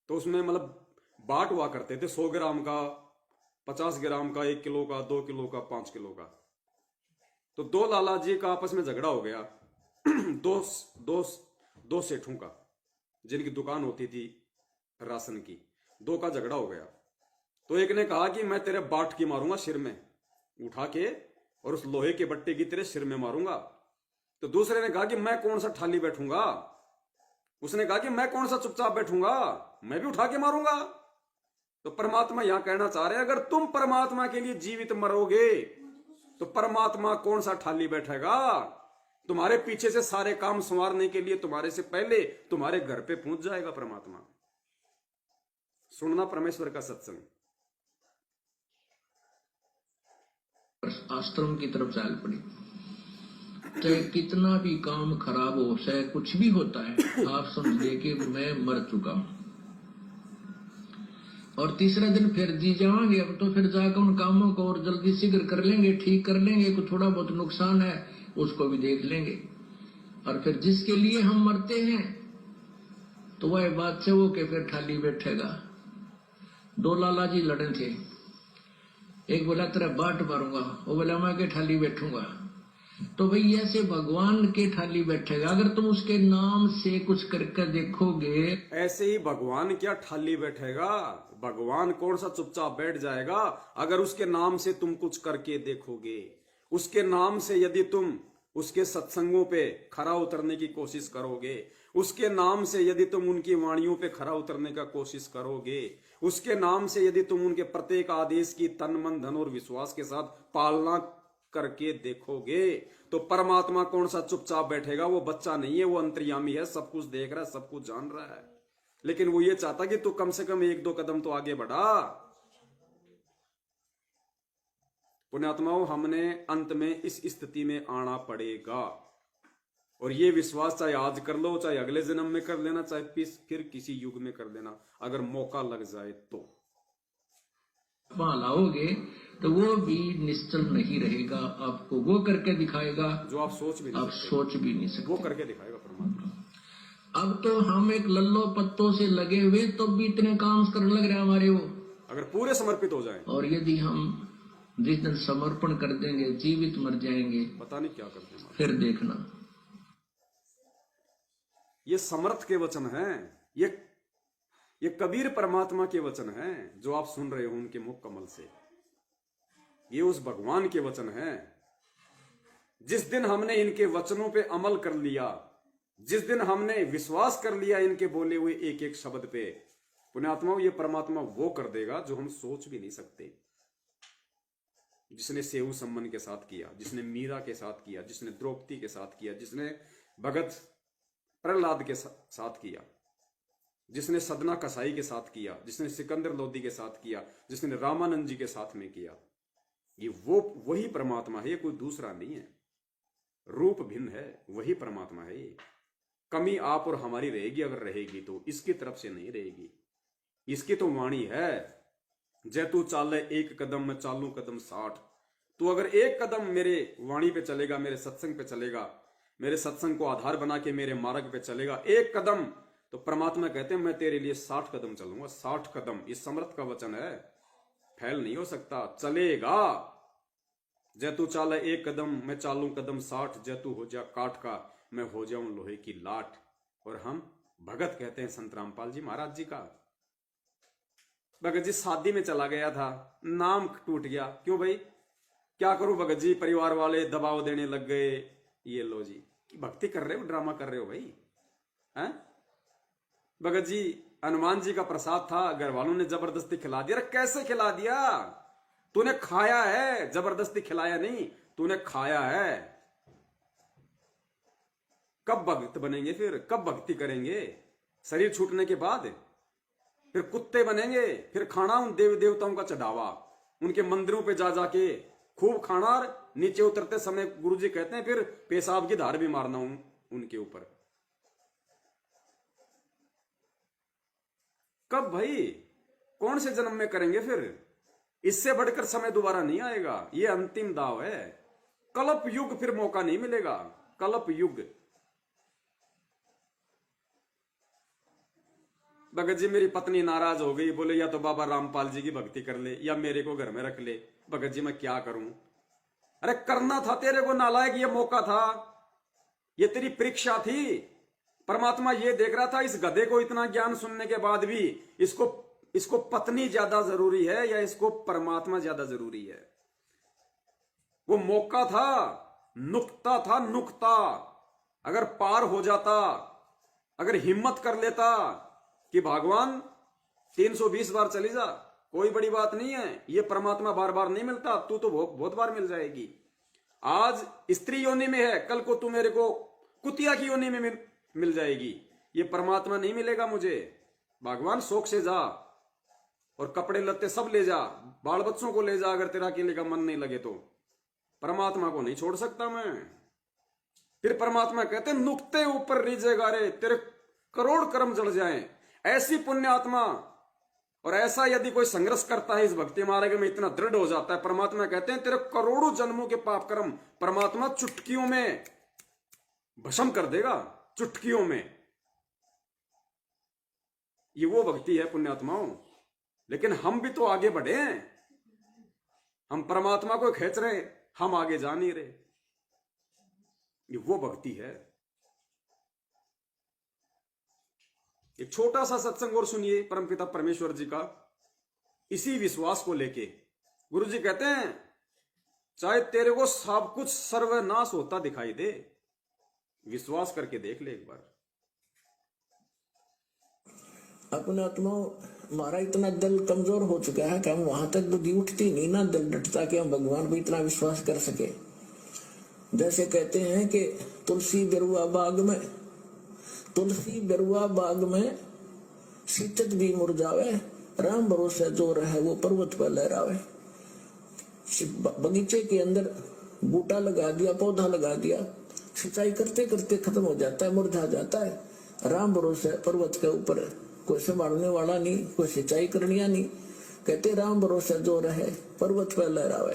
तो उसमें मतलब बाट हुआ करते थे 100 ग्राम का, 50 ग्राम का, 1 किलो का, 2 किलो का, 5 किलो का। तो 2 लाला जी का आपस में झगड़ा हो गया। दो सेठों का, जिनकी दुकान होती थी राशन की, 2 का झगड़ा हो गया। तो एक ने कहा कि मैं तेरे बाट की मारूंगा, सिर में उठा के, और उस लोहे के बट्टे की तेरे सिर में मारूंगा। तो दूसरे ने कहा कि मैं कौन सा ठाली बैठूंगा। उसने कहा कि मैं कौन सा चुपचाप बैठूंगा, मैं भी उठा के मारूंगा। तो परमात्मा यहां कहना चाह रहे हैं, अगर तुम परमात्मा के लिए जीवित मरोगे तो परमात्मा कौन सा ठाली बैठेगा। तुम्हारे पीछे से सारे काम संवारने के लिए तुम्हारे से पहले तुम्हारे घर पे पहुंच जाएगा परमात्मा। सुनना परमेश्वर का सत्संग। आश्रम की तरफ चाल पड़ी। चाहे कितना भी काम खराब हो, चाहे कुछ भी होता है, आप समझिए कि मैं मर चुका हूं। और तीसरा दिन फिर जी जाएंगे, अब तो फिर जाकर उन कामों को और जल्दी शीघ्र कर लेंगे, ठीक कर लेंगे। कुछ थोड़ा बहुत नुकसान है उसको भी देख लेंगे। और फिर जिसके लिए हम मरते हैं तो वह बादशाह वो के फिर ठाली बैठेगा। 2 लाला जी लड़े थे। एक बोला तेरा बाट मारूंगा, वो बोला मैं के ठाली बैठूंगा। तो भाई ऐसे भगवान के ठाली बैठेगा। अगर तुम उसके नाम से कुछ करके देखोगे, ऐसे ही भगवान क्या ठाली बैठेगा। भगवान कौन सा चुपचाप बैठ जाएगा। अगर उसके नाम से तुम कुछ करके देखोगे, उसके नाम से यदि तुम उसके सत्संगों पे खरा उतरने की कोशिश करोगे, उसके नाम से यदि तुम उनकी वाणियों पे खरा उतरने का कोशिश करोगे, उसके नाम से यदि तुम उनके प्रत्येक आदेश की तन मन धन और विश्वास के साथ पालना करके देखोगे, तो परमात्मा कौन सा चुपचाप बैठेगा। वो बच्चा नहीं है, वो अंतर्यामी है, सब कुछ देख रहा है, सब कुछ जान रहा है। लेकिन वो ये चाहता कि तू कम से कम 1-2 कदम तो आगे बढ़ा। पुण्यात्माओं, हमने अंत में इस स्थिति में आना पड़ेगा। और ये विश्वास चाहे आज कर लो, चाहे अगले जन्म में कर लेना, चाहे फिर किसी युग में कर लेना, अगर मौका लग जाए तो लाओगे तो वो भी निश्चल नहीं रहेगा। आपको वो करके दिखाएगा जो आप सोच भी नहीं सकते। वो करके दिखाएगा परमात्मा। अब तो हम एक लल्लो पत्तों से लगे हुए तो भी इतने काम करने लग रहे हैं हमारे, वो अगर पूरे समर्पित हो जाए। और यदि हम जिस दिन समर्पण कर देंगे, जीवित मर जाएंगे, पता नहीं क्या करते हैं। फिर देखना। ये समर्थ के वचन हैं, ये कबीर परमात्मा के वचन हैं जो आप सुन रहे हो उनके मुख कमल से। ये उस भगवान के वचन हैं। जिस दिन हमने इनके वचनों पे अमल कर लिया, जिस दिन हमने विश्वास कर लिया इनके बोले हुए एक एक शब्द पे, पुण्यात्माओं, ये परमात्मा वो कर देगा जो हम सोच भी नहीं सकते। जिसने सेऊ सम्मन के साथ किया, जिसने मीरा के साथ किया, जिसने द्रौपदी के साथ किया, जिसने भगत प्रहलाद के साथ किया, जिसने सदना कसाई के साथ किया, जिसने सिकंदर लोदी के साथ किया, जिसने रामानंद जी के साथ में किया, ये वो वही परमात्मा है, ये कोई दूसरा नहीं है। रूप भिन्न है, वही परमात्मा है। ये कमी आप और हमारी रहेगी, अगर रहेगी तो इसकी तरफ से नहीं रहेगी। इसकी तो वाणी है, जय तू चाले एक कदम मैं चालू कदम 60। तू अगर एक कदम मेरे वाणी पे चलेगा, मेरे सत्संग पे चलेगा, मेरे सत्संग को आधार बना के मेरे मार्ग पे चलेगा एक कदम, तो परमात्मा कहते हैं मैं तेरे लिए 60 कदम चलूंगा। 60 कदम, इस समर्थ का वचन है, फैल नहीं हो सकता, चलेगा। जय तू चाले एक कदम मैं चालू कदम 60, जय तू हो जा काठ का मैं हो जाऊं लोहे की लाट। और हम भगत कहते हैं संत रामपाल जी महाराज जी का। भगत जी शादी में चला गया था, नाम टूट गया। क्यों भाई, क्या करूं भगत जी, परिवार वाले दबाव देने लग गए। ये लो जी, भक्ति कर रहे हो, ड्रामा कर रहे हो भाई, हैं? भगत जी, हनुमान जी का प्रसाद था, घर वालों ने जबरदस्ती खिला दिया। अरे कैसे खिला दिया? तूने खाया है, जबरदस्ती खिलाया नहीं, तूने खाया है। कब भक्त बनेंगे फिर, कब भक्ति करेंगे? शरीर छूटने के बाद फिर कुत्ते बनेंगे, फिर खाना उन देव देवताओं का चढ़ावा, उनके मंदिरों पे जा जाके खूब खाना, और नीचे उतरते समय गुरुजी कहते हैं फिर पेशाब की धार भी मारना उनके ऊपर। कब भाई, कौन से जन्म में करेंगे फिर? इससे बढ़कर समय दोबारा नहीं आएगा, ये अंतिम दाव है। कल्प युग फिर मौका नहीं मिलेगा, कल्प युग। भगत जी, मेरी पत्नी नाराज हो गई, बोले या तो बाबा रामपाल जी की भक्ति कर ले या मेरे को घर में रख ले। भगत जी, मैं क्या करूं? अरे करना था तेरे को नालायक, ये मौका था, ये तेरी परीक्षा थी। परमात्मा ये देख रहा था, इस गधे को इतना ज्ञान सुनने के बाद भी इसको पत्नी ज्यादा जरूरी है या इसको परमात्मा ज्यादा जरूरी है? वो मौका था, नुक्ता था, नुक्ता। अगर पार हो जाता, अगर हिम्मत कर लेता कि भगवान 320 बार चली जा, कोई बड़ी बात नहीं है, ये परमात्मा बार बार नहीं मिलता, तू तो बहुत बार मिल जाएगी। आज स्त्री योनि में है, कल को तू मेरे को कुतिया की योनि में मिल जाएगी। ये परमात्मा नहीं मिलेगा मुझे। भगवान शौक से जा और कपड़े लत्ते सब ले जा, बाल बच्चों को ले जा, अगर तेरा अकेले का मन नहीं लगे तो। परमात्मा को नहीं छोड़ सकता मैं। फिर परमात्मा कहते नुक्ते ऊपर रीजेगा रे, तेरे करोड़ कर्म जड़ जाएं। ऐसी पुण्य आत्मा और ऐसा यदि कोई संघर्ष करता है इस भक्ति मार्ग में, इतना दृढ़ हो जाता है, परमात्मा कहते हैं तेरे करोड़ों जन्मों के पाप कर्म परमात्मा चुटकियों में भस्म कर देगा, चुटकियों में। ये वो भक्ति है पुण्यात्माओं। लेकिन हम भी तो आगे बढ़े हैं, हम परमात्मा को खींच रहे, हम आगे जा नहीं रहे। ये वो भक्ति है। एक छोटा सा सत्संग और सुनिए परमपिता परमेश्वर जी का, इसी विश्वास को लेके। गुरु जी कहते हैं चाहे तेरे को सब कुछ सर्वनाश होता दिखाई दे, विश्वास करके देख ले एक बार। अपने आत्माओं, हमारा इतना दिल कमजोर हो चुका है कि हम वहां तक बुद्धि उठती नहीं ना, दिल डटता कि हम भगवान पर इतना विश्वास कर सके। जैसे कहते हैं कि तुलसी बेरुआ बाग में शीतत भी मुरझावे, राम भरोसे जो रहे वो पर्वत पर लहरावे। बगीचे के अंदर बूटा लगा दिया, पौधा लगा दिया, सिंचाई करते करते खत्म हो जाता है, मुरझा जाता है। राम भरोसे पर्वत के ऊपर कोई संभालने वाला नहीं, कोई सिंचाई करनी नहीं। कहते राम भरोसे जो रहे पर्वत पर लहरावे।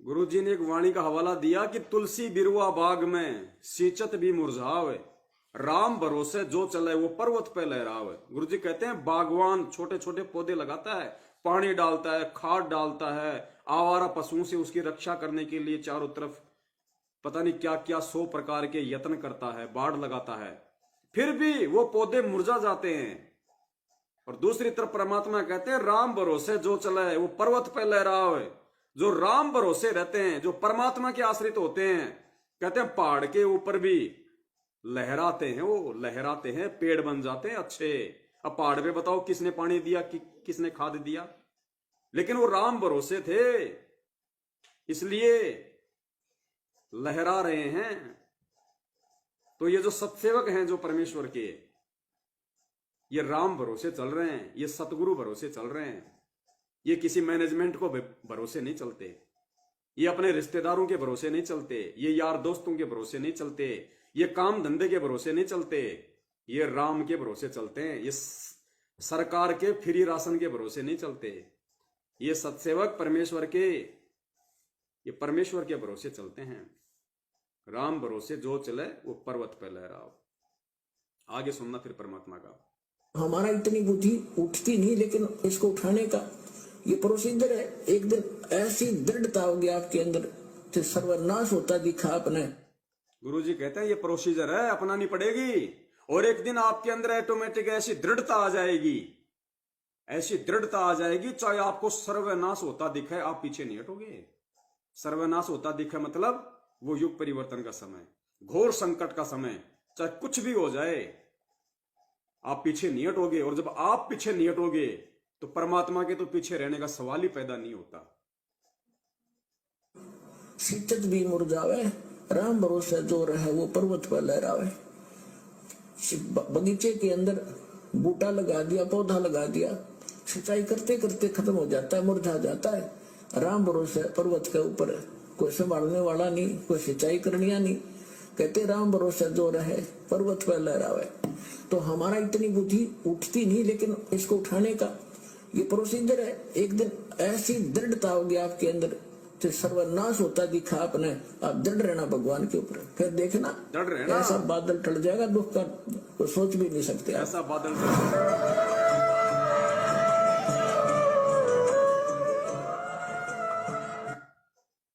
गुरु जी ने एक वाणी का हवाला दिया कि तुलसी बिरुआ बाग में सींचत भी मुरझावे, राम भरोसे जो चले वो पर्वत पे लहरावे। गुरु जी कहते हैं बागवान छोटे छोटे पौधे लगाता है, पानी डालता है, खाद डालता है, आवारा पशुओं से उसकी रक्षा करने के लिए चारों तरफ पता नहीं क्या क्या 100 प्रकार के यत्न करता है, बाढ़ लगाता है, फिर भी वो पौधे मुरझा जाते हैं। और दूसरी तरफ परमात्मा कहते हैं राम भरोसे जो चले वो पर्वत पे लहरावे। जो राम भरोसे रहते हैं, जो परमात्मा के आश्रित होते हैं, कहते हैं पहाड़ के ऊपर भी लहराते हैं, वो लहराते हैं, पेड़ बन जाते हैं अच्छे। अब पहाड़ पे बताओ किसने पानी दिया, किसने खाद दिया, लेकिन वो राम भरोसे थे, इसलिए लहरा रहे हैं। तो ये जो सत्सेवक हैं जो परमेश्वर के, ये राम भरोसे चल रहे हैं, ये सतगुरु भरोसे चल रहे हैं, ये किसी मैनेजमेंट को भरोसे नहीं चलते, ये अपने रिश्तेदारों के भरोसे नहीं चलते, ये यार दोस्तों के भरोसे नहीं चलते, ये काम धंधे के भरोसे नहीं चलते, ये राम के भरोसे चलते हैं, ये सरकार के फ्री राशन के भरोसे नहीं चलते। ये सत्सेवक परमेश्वर के, ये परमेश्वर के भरोसे चलते हैं। राम भरोसे जो चले वो पर्वत पर लहराओ। आगे सुनना फिर परमात्मा का। हमारा इतनी बुद्धि उठती नहीं, लेकिन इसको उठाने का ये प्रोसीजर है। एक दिन ऐसी दृढ़ता होगी आपके अंदर कि सर्वनाश होता दिखा आपने। गुरुजी कहते हैं ये प्रोसीजर है, अपनानी पड़ेगी, और एक दिन आपके अंदर ऑटोमेटिक ऐसी दृढ़ता आ जाएगी, ऐसी दृढ़ता आ जाएगी, चाहे आपको सर्वनाश होता दिखे आप पीछे नहीं हटोगे। सर्वनाश होता दिखे मतलब वो युग परिवर्तन का समय, घोर संकट का समय, चाहे कुछ भी हो जाए आप पीछे नहीं हटोगे। और जब आप पीछे नहीं हटोगे तो परमात्मा के तो पीछे रहने का सवाल ही पैदा नहीं होता। सीचत भी मुरझावे, राम भरोसे जो रहे वो पर्वत पर लहरावे। बगीचे के अंदर बूटा लगा दिया, पौधा लगा दिया, सिंचाई करते करते खत्म हो जाता है, मुरझा जाता है। राम भरोसे पर्वत के ऊपर कोई संभालने वाला नहीं, कोई सिंचाई करनिया नहीं। कहते राम भरोसे जो रहे पर्वत पर लहरावे। तो हमारा इतनी बुद्धि उठती नहीं, लेकिन इसको उठाने का ये प्रोसीजर है। एक दिन ऐसी दृढ़ता होगी आपके अंदर कि सर्वनाश होता दिखा आपने। आप दृढ़ रहना भगवान के ऊपर, फिर देखना दृढ़ रहना, ऐसा बादल टल जाएगा, दुख का कोई सोच भी नहीं सकते। ऐसा बादल टल।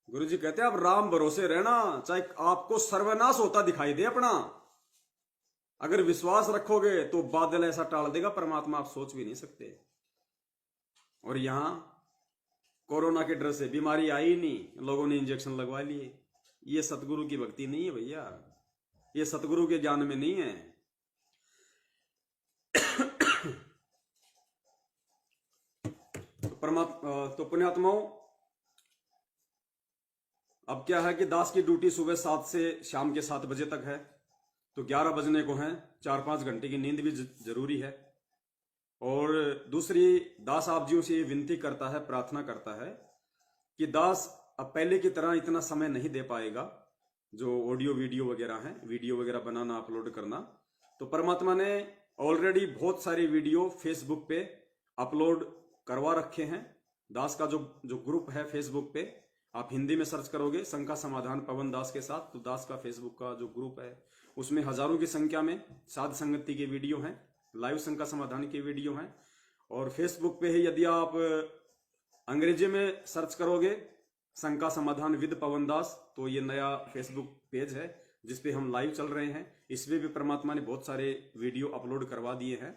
गुरुजी कहते हैं आप राम भरोसे रहना, चाहे आपको सर्वनाश होता दिखाई दे अपना, अगर विश्वास रखोगे तो बादल ऐसा टाल देगा परमात्मा, आप सोच भी नहीं सकते। और यहां कोरोना के डर से बीमारी आई नहीं, लोगों ने इंजेक्शन लगवा लिए। ये सतगुरु की भक्ति नहीं है भैया, ये सतगुरु के ज्ञान में नहीं है। तो पुण्यात्माओं, अब क्या है कि दास की ड्यूटी सुबह 7 से शाम के 7 बजे तक है, तो 11 बजने को है। 4-5 घंटे की नींद भी जरूरी है। और दूसरी, दास आप जियों से ये विनती करता है, प्रार्थना करता है कि दास अब पहले की तरह इतना समय नहीं दे पाएगा जो ऑडियो वीडियो वगैरह है, वीडियो वगैरह बनाना, अपलोड करना। तो परमात्मा ने ऑलरेडी बहुत सारे वीडियो फेसबुक पे अपलोड करवा रखे हैं। दास का जो ग्रुप है फेसबुक पे, आप हिंदी में सर्च करोगे शंका समाधान पवन दास के साथ, तो दास का फेसबुक का जो ग्रुप है उसमें हजारों की संख्या में साध संगति के वीडियो हैं, लाइव शंका समाधान के वीडियो हैं। और फेसबुक पे ही यदि आप अंग्रेजी में सर्च करोगे शंका समाधान विद पवन दास, तो ये नया फेसबुक पेज है जिसपे हम लाइव चल रहे हैं। इसमें भी परमात्मा ने बहुत सारे वीडियो अपलोड करवा दिए हैं।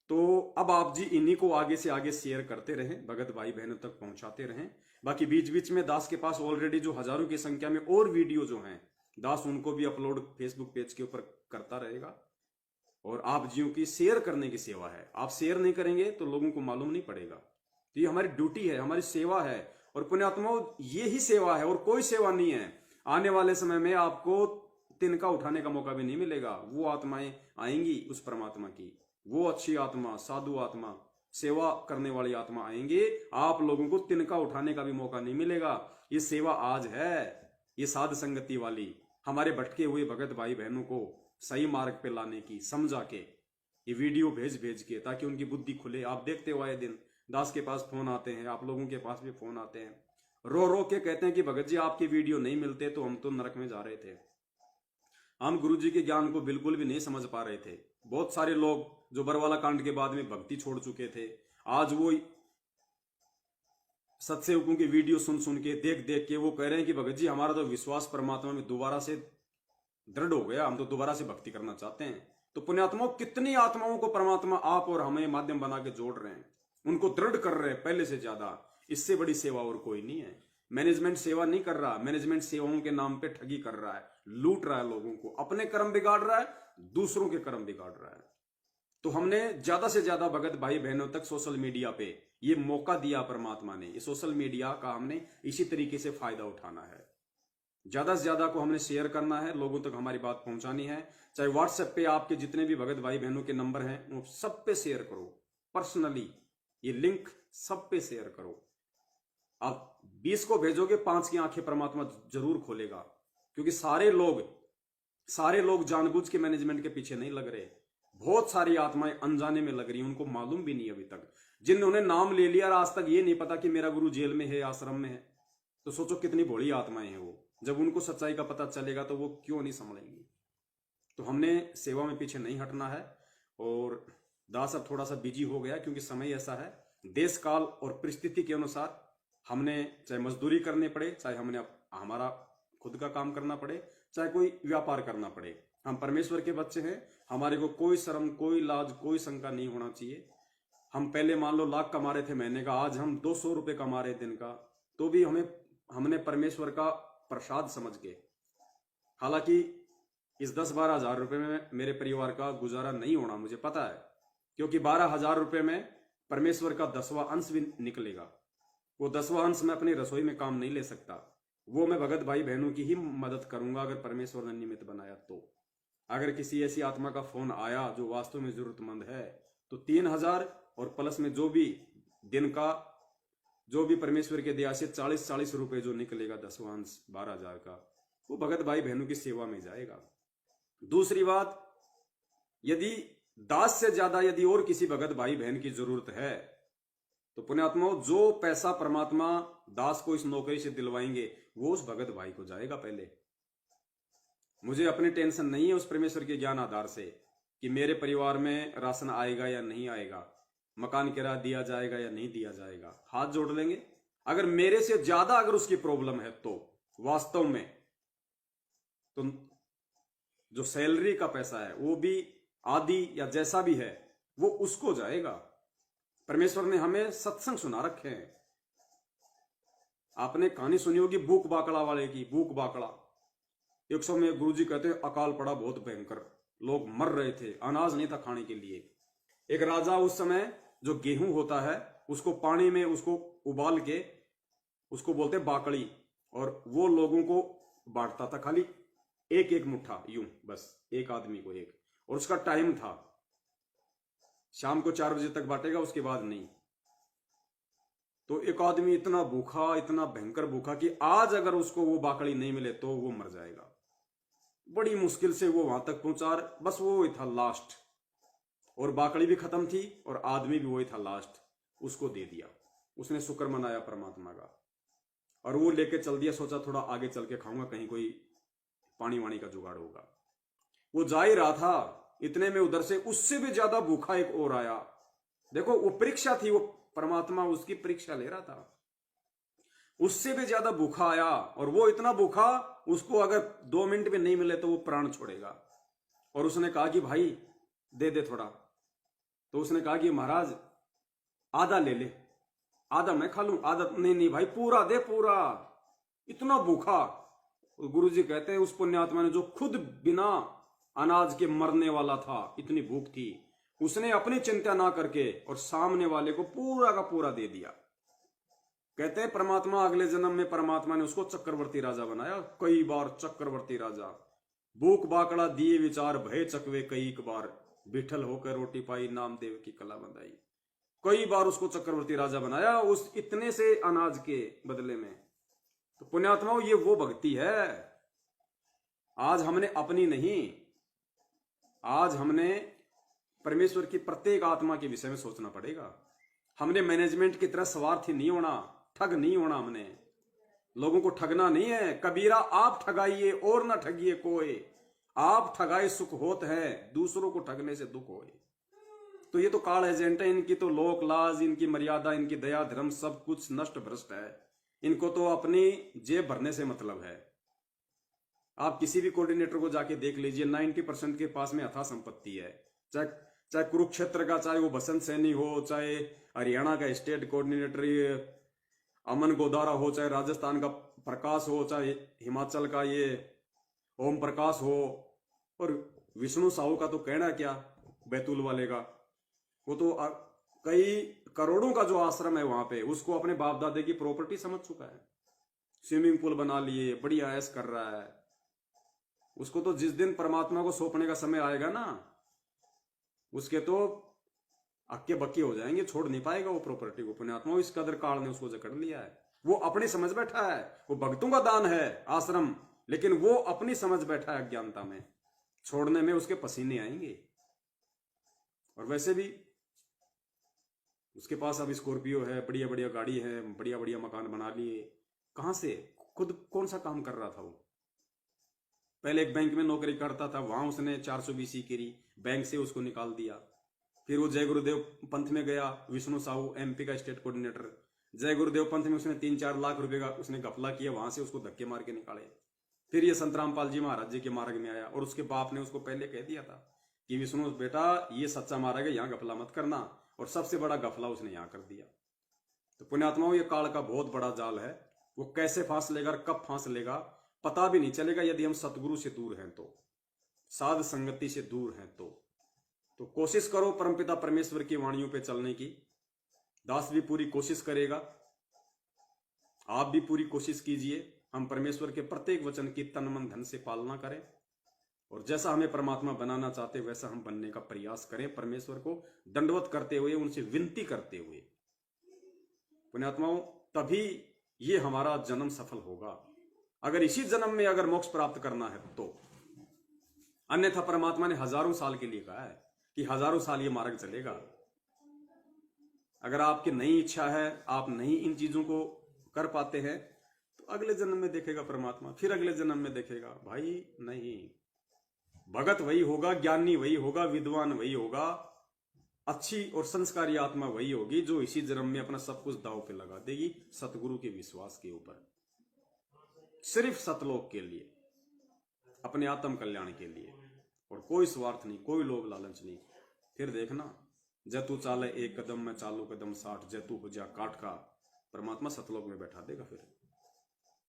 तो अब आप जी इन्हीं को आगे से आगे शेयर करते रहें, भगत भाई बहनों तक पहुंचाते रहें। बाकी बीच बीच में दास के पास ऑलरेडी जो हजारों की संख्या में और वीडियो जो हैं, दास उनको भी अपलोड फेसबुक पेज के ऊपर करता रहेगा। और आप जियों की शेयर करने की सेवा है, आप शेयर नहीं करेंगे तो लोगों को मालूम नहीं पड़ेगा। तो ये हमारी ड्यूटी है, हमारी सेवा है। और पुण्यात्माओं, ये ही सेवा है और कोई सेवा नहीं है। आने वाले समय में आपको तिनका उठाने का मौका भी नहीं मिलेगा। वो आत्माएं आएंगी उस परमात्मा की, वो अच्छी आत्मा, साधु आत्मा, सेवा करने वाली आत्मा आएंगे, आप लोगों को तिनका उठाने का भी मौका नहीं मिलेगा। ये सेवा आज है, ये साध संगति वाली, हमारे भटके हुए भगत भाई बहनों को सही मार्ग पे लाने की, समझा के ये वीडियो भेज के, ताकि उनकी बुद्धि खुले। आप देखते हो आए दिन दास के पास फोन आते हैं, आप लोगों के पास भी फोन आते हैं, रो रो के कहते हैं कि भगत जी आपके वीडियो नहीं मिलते तो हम तो नरक में जा रहे थे, हम गुरु जी के ज्ञान को बिल्कुल भी नहीं समझ पा रहे थे। बहुत सारे लोग जो बरवाला कांड के बाद में भक्ति छोड़ चुके थे, आज वो सत्सेवकों की वीडियो सुन के, देख के वो कह रहे हैं कि भगत जी हमारा तो विश्वास परमात्मा में दोबारा से दृढ़ हो गया, हम तो दोबारा से भक्ति करना चाहते हैं। तो पुण्यात्माओं, कितनी आत्माओं को परमात्मा आप और हमें माध्यम बना के जोड़ रहे हैं, उनको दृढ़ कर रहे हैं पहले से ज्यादा। इससे बड़ी सेवा और कोई नहीं है। मैनेजमेंट सेवा नहीं कर रहा, मैनेजमेंट सेवाओं के नाम पे ठगी कर रहा है, लूट रहा है लोगों को, अपने कर्म बिगाड़ रहा है, दूसरों के कर्म बिगाड़ रहा है। तो हमने ज्यादा से ज्यादा भगत भाई बहनों तक सोशल मीडिया पे ये मौका दिया परमात्मा ने, ये सोशल मीडिया का हमने इसी तरीके से फायदा उठाना है। ज्यादा से ज्यादा को हमने शेयर करना है, लोगों तक हमारी बात पहुंचानी है। चाहे व्हाट्सएप पे आपके जितने भी भगत भाई बहनों के नंबर हैं वो सब पे शेयर करो, पर्सनली ये लिंक सब पे शेयर करो। आप 20 को भेजोगे, 5 की आंखें परमात्मा जरूर खोलेगा, क्योंकि सारे लोग जानबूझ के मैनेजमेंट के पीछे नहीं लग रहे। बहुत सारी आत्माएं अनजाने में लग रही हैं, उनको मालूम भी नहीं अभी तक। जिन्होंने नाम ले लिया और आज तक ये नहीं पता कि मेरा गुरु जेल में है, आश्रम में है, तो सोचो कितनी भोली आत्माएं हैं वो। जब उनको सच्चाई का पता चलेगा तो वो क्यों नहीं संभलेंगी। तो हमने सेवा में पीछे नहीं हटना है। और दास अब थोड़ा सा बिजी हो गया, क्योंकि समय ऐसा है, देश काल और परिस्थिति के अनुसार हमने चाहे मजदूरी करनी पड़े, चाहे हमने हमारा खुद का काम करना पड़े, चाहे कोई व्यापार करना पड़े, हम परमेश्वर के बच्चे हैं। हमारे को कोई शर्म, कोई लाज, कोई शंका नहीं होना चाहिए। हम पहले मान लो लाख कमा रहे थे महीने का, आज हम 200 रुपए कमा रहे दिन का, तो भी हमने परमेश्वर का प्रसाद समझ के, हालांकि इस 10-12 हजार रुपए में मेरे परिवार का गुजारा नहीं होना, मुझे पता है, क्योंकि 12,000 रुपए में परमेश्वर का 10वां अंश भी निकलेगा। वो 10वां अंश मैं अपनी रसोई में काम नहीं ले सकता, वो मैं भगत भाई बहनों की ही मदद करूंगा अगर परमेश्वर ने निमित्त बनाया तो। अगर किसी ऐसी आत्मा का फोन आया जो वास्तव में जरूरतमंद है, तो 3,000 और प्लस में जो भी दिन का, जो भी परमेश्वर के दया से 40-40 रुपए जो निकलेगा 10वां अंश 12,000 का, वो भगत भाई बहनों की सेवा में जाएगा। दूसरी बात, यदि दास से ज्यादा यदि और किसी भगत भाई बहन की जरूरत है, तो पुण्यात्माओं जो पैसा परमात्मा दास को इस नौकरी से दिलवाएंगे वो उस भगत भाई को जाएगा। पहले मुझे अपनी टेंशन नहीं है उस परमेश्वर के ज्ञान आधार से कि मेरे परिवार में राशन आएगा या नहीं आएगा, मकान किराया दिया जाएगा या नहीं दिया जाएगा। हाथ जोड़ लेंगे, अगर मेरे से ज्यादा अगर उसकी प्रॉब्लम है तो वास्तव में तो जो सैलरी का पैसा है वो भी आदि या जैसा भी है वो उसको जाएगा। परमेश्वर ने हमें सत्संग सुना रखे हैं। आपने कहानी सुनी होगी भूख बाकड़ा वाले की। भूख बाकड़ा, एक समय गुरुजी कहते हैं अकाल पड़ा बहुत भयंकर, लोग मर रहे थे, अनाज नहीं था खाने के लिए। एक राजा उस समय जो गेहूं होता है उसको पानी में उसको उबाल के उसको बोलते बाकड़ी, और वो लोगों को बांटता था, खाली एक एक मुट्ठा, यूं बस एक आदमी को एक, और उसका टाइम था, शाम को 4 बजे तक बांटेगा, उसके बाद नहीं। तो एक आदमी इतना भूखा, इतना भयंकर भूखा कि आज अगर उसको वो बाकड़ी नहीं मिले तो वो मर जाएगा। बड़ी मुश्किल से वो वहां तक पहुंचा, बस वो ही था लास्ट, और बाकड़ी भी खत्म थी और आदमी भी वही था लास्ट, उसको दे दिया। उसने शुक्र मनाया परमात्मा का और वो लेके चल दिया। सोचा थोड़ा आगे चल के खाऊंगा, कहीं कोई पानी वाणी का जुगाड़ होगा। वो जा ही रहा था, इतने में उधर से उससे भी ज्यादा भूखा एक और आया। देखो वो परीक्षा थी, वो परमात्मा उसकी परीक्षा ले रहा था। उससे भी ज्यादा भूखा आया और वो इतना भूखा, उसको अगर 2 मिनट में नहीं मिले तो वो प्राण छोड़ेगा। और उसने कहा कि भाई दे दे थोड़ा। तो उसने कहा कि महाराज आधा ले ले, आधा मैं खा लूं, आधा नहीं भाई पूरा दे, पूरा। इतना भूखा। गुरुजी कहते हैं उस पुण्यात्मा ने जो खुद बिना अनाज के मरने वाला था, इतनी भूख थी, उसने अपनी चिंता ना करके और सामने वाले को पूरा का पूरा दे दिया। कहते हैं परमात्मा अगले जन्म में परमात्मा ने उसको चक्रवर्ती राजा बनाया। कई बार चक्रवर्ती राजा, भूख बाकड़ा दिए विचार भय चकवे कई बार, बिठल होकर रोटी पाई नामदेव की कला बंधाई। कई बार उसको चक्रवर्ती राजा बनाया उस इतने से अनाज के बदले में। तो पुण्यात्माओं ये वो भक्ति है। आज हमने अपनी नहीं, आज हमने परमेश्वर की प्रत्येक आत्मा के विषय में सोचना पड़ेगा। हमने मैनेजमेंट की तरह स्वार्थी नहीं होना, ठग नहीं होना। हमने लोगों को ठगना नहीं है। कबीरा आप ठगाइए और ना ठगिए कोई, आप ठगाए सुख होत है, दूसरों को ठगने से दुख होए। तो ये तो काल एजेंट है, इनकी तो लोक लाज, इनकी मर्यादा, इनकी दया धर्म सब कुछ नष्ट भ्रष्ट है। इनको तो अपनी जेब भरने से मतलब है। आप किसी भी कोऑर्डिनेटर को जाके देख लीजिए, 90% के पास में अथाह संपत्ति है। चाहे कुरुक्षेत्र का, चाहे वो बसंत सैनी हो, चाहे हरियाणा का स्टेट कोऑर्डिनेटर अमन गोदारा हो, चाहे राजस्थान का प्रकाश हो, चाहे हिमाचल का ये ओम प्रकाश हो, और विष्णु साहू का तो कहना क्या, बैतूल वाले का, वो तो कई करोड़ों का जो आश्रम है वहां पे, उसको अपने बाप दादे की प्रॉपर्टी समझ चुका है। स्विमिंग पूल बना लिए, बढ़िया ऐश कर रहा है। उसको तो जिस दिन परमात्मा को सौंपने का समय आएगा ना, उसके तो अक्के बक्के हो जाएंगे, छोड़ नहीं पाएगा वो प्रॉपर्टी को। पुण्यात्मा, इस कदर काल ने उसको जकड़ लिया है। वो अपनी समझ बैठा है, वो भक्तों का दान है आश्रम, लेकिन वो अपनी समझ बैठा है अज्ञानता में। छोड़ने में उसके पसीने आएंगे। और वैसे भी उसके पास अब स्कॉर्पियो है, बढ़िया बढ़िया गाड़ी है, बढ़िया बढ़िया मकान बना लिए। कहां से? खुद कौन सा काम कर रहा था वो? पहले एक बैंक में नौकरी करता था, वहां उसने 420 करी, बैंक से उसको निकाल दिया। फिर वो जय गुरुदेव पंथ में गया, विष्णु साहू एमपी का स्टेट कोऑर्डिनेटर। जय गुरुदेव पंथ में उसने 3-4 लाख रुपए का उसने घपला किया, वहां से उसको धक्के मार के निकाले। फिर ये संत रामपाल जी महाराज जी के मार्ग में आया, और उसके बाप ने उसको पहले कह दिया था कि विष्णु बेटा, ये सच्चा मार्ग है, यहाँ घपला मत करना। और सबसे बड़ा घपला उसने यहाँ कर दिया। तो पुण्यात्माओं, ये काल का बहुत बड़ा जाल है। वो कैसे फांस लेगा और कब फांस लेगा पता भी नहीं चलेगा, यदि हम सतगुरु से दूर हैं तो, साध संगति से दूर हैं तो कोशिश करो परमपिता परमेश्वर की वाणियों पे चलने की। दास भी पूरी कोशिश करेगा, आप भी पूरी कोशिश कीजिए। हम परमेश्वर के प्रत्येक वचन की तन मन धन से पालना करें, और जैसा हमें परमात्मा बनाना चाहते वैसा हम बनने का प्रयास करें, परमेश्वर को दंडवत करते हुए, उनसे विनती करते हुए। पुण्यात्माओं, तभी ये हमारा जन्म सफल होगा, अगर इसी जन्म में अगर मोक्ष प्राप्त करना है तो। अन्यथा परमात्मा ने हजारों साल के लिए कहा है कि हजारों साल ये मार्ग चलेगा। अगर आपकी नई इच्छा है, आप नहीं इन चीजों को कर पाते हैं, तो अगले जन्म में देखेगा परमात्मा, फिर अगले जन्म में देखेगा। भाई नहीं, भगत वही होगा, ज्ञानी वही होगा, विद्वान वही होगा, अच्छी और संस्कारी आत्मा वही होगी जो इसी जन्म में अपना सब कुछ दांव पे लगा देगी सतगुरु के विश्वास के ऊपर, सिर्फ सतलोक के लिए, अपने आत्म कल्याण के लिए, और कोई स्वार्थ नहीं, कोई लोभ लालच नहीं। फिर देखना, जय तू चाले एक कदम, मैं चालू कदम 60, जय तू हो जा काट का, परमात्मा सतलोक में बैठा देगा फिर।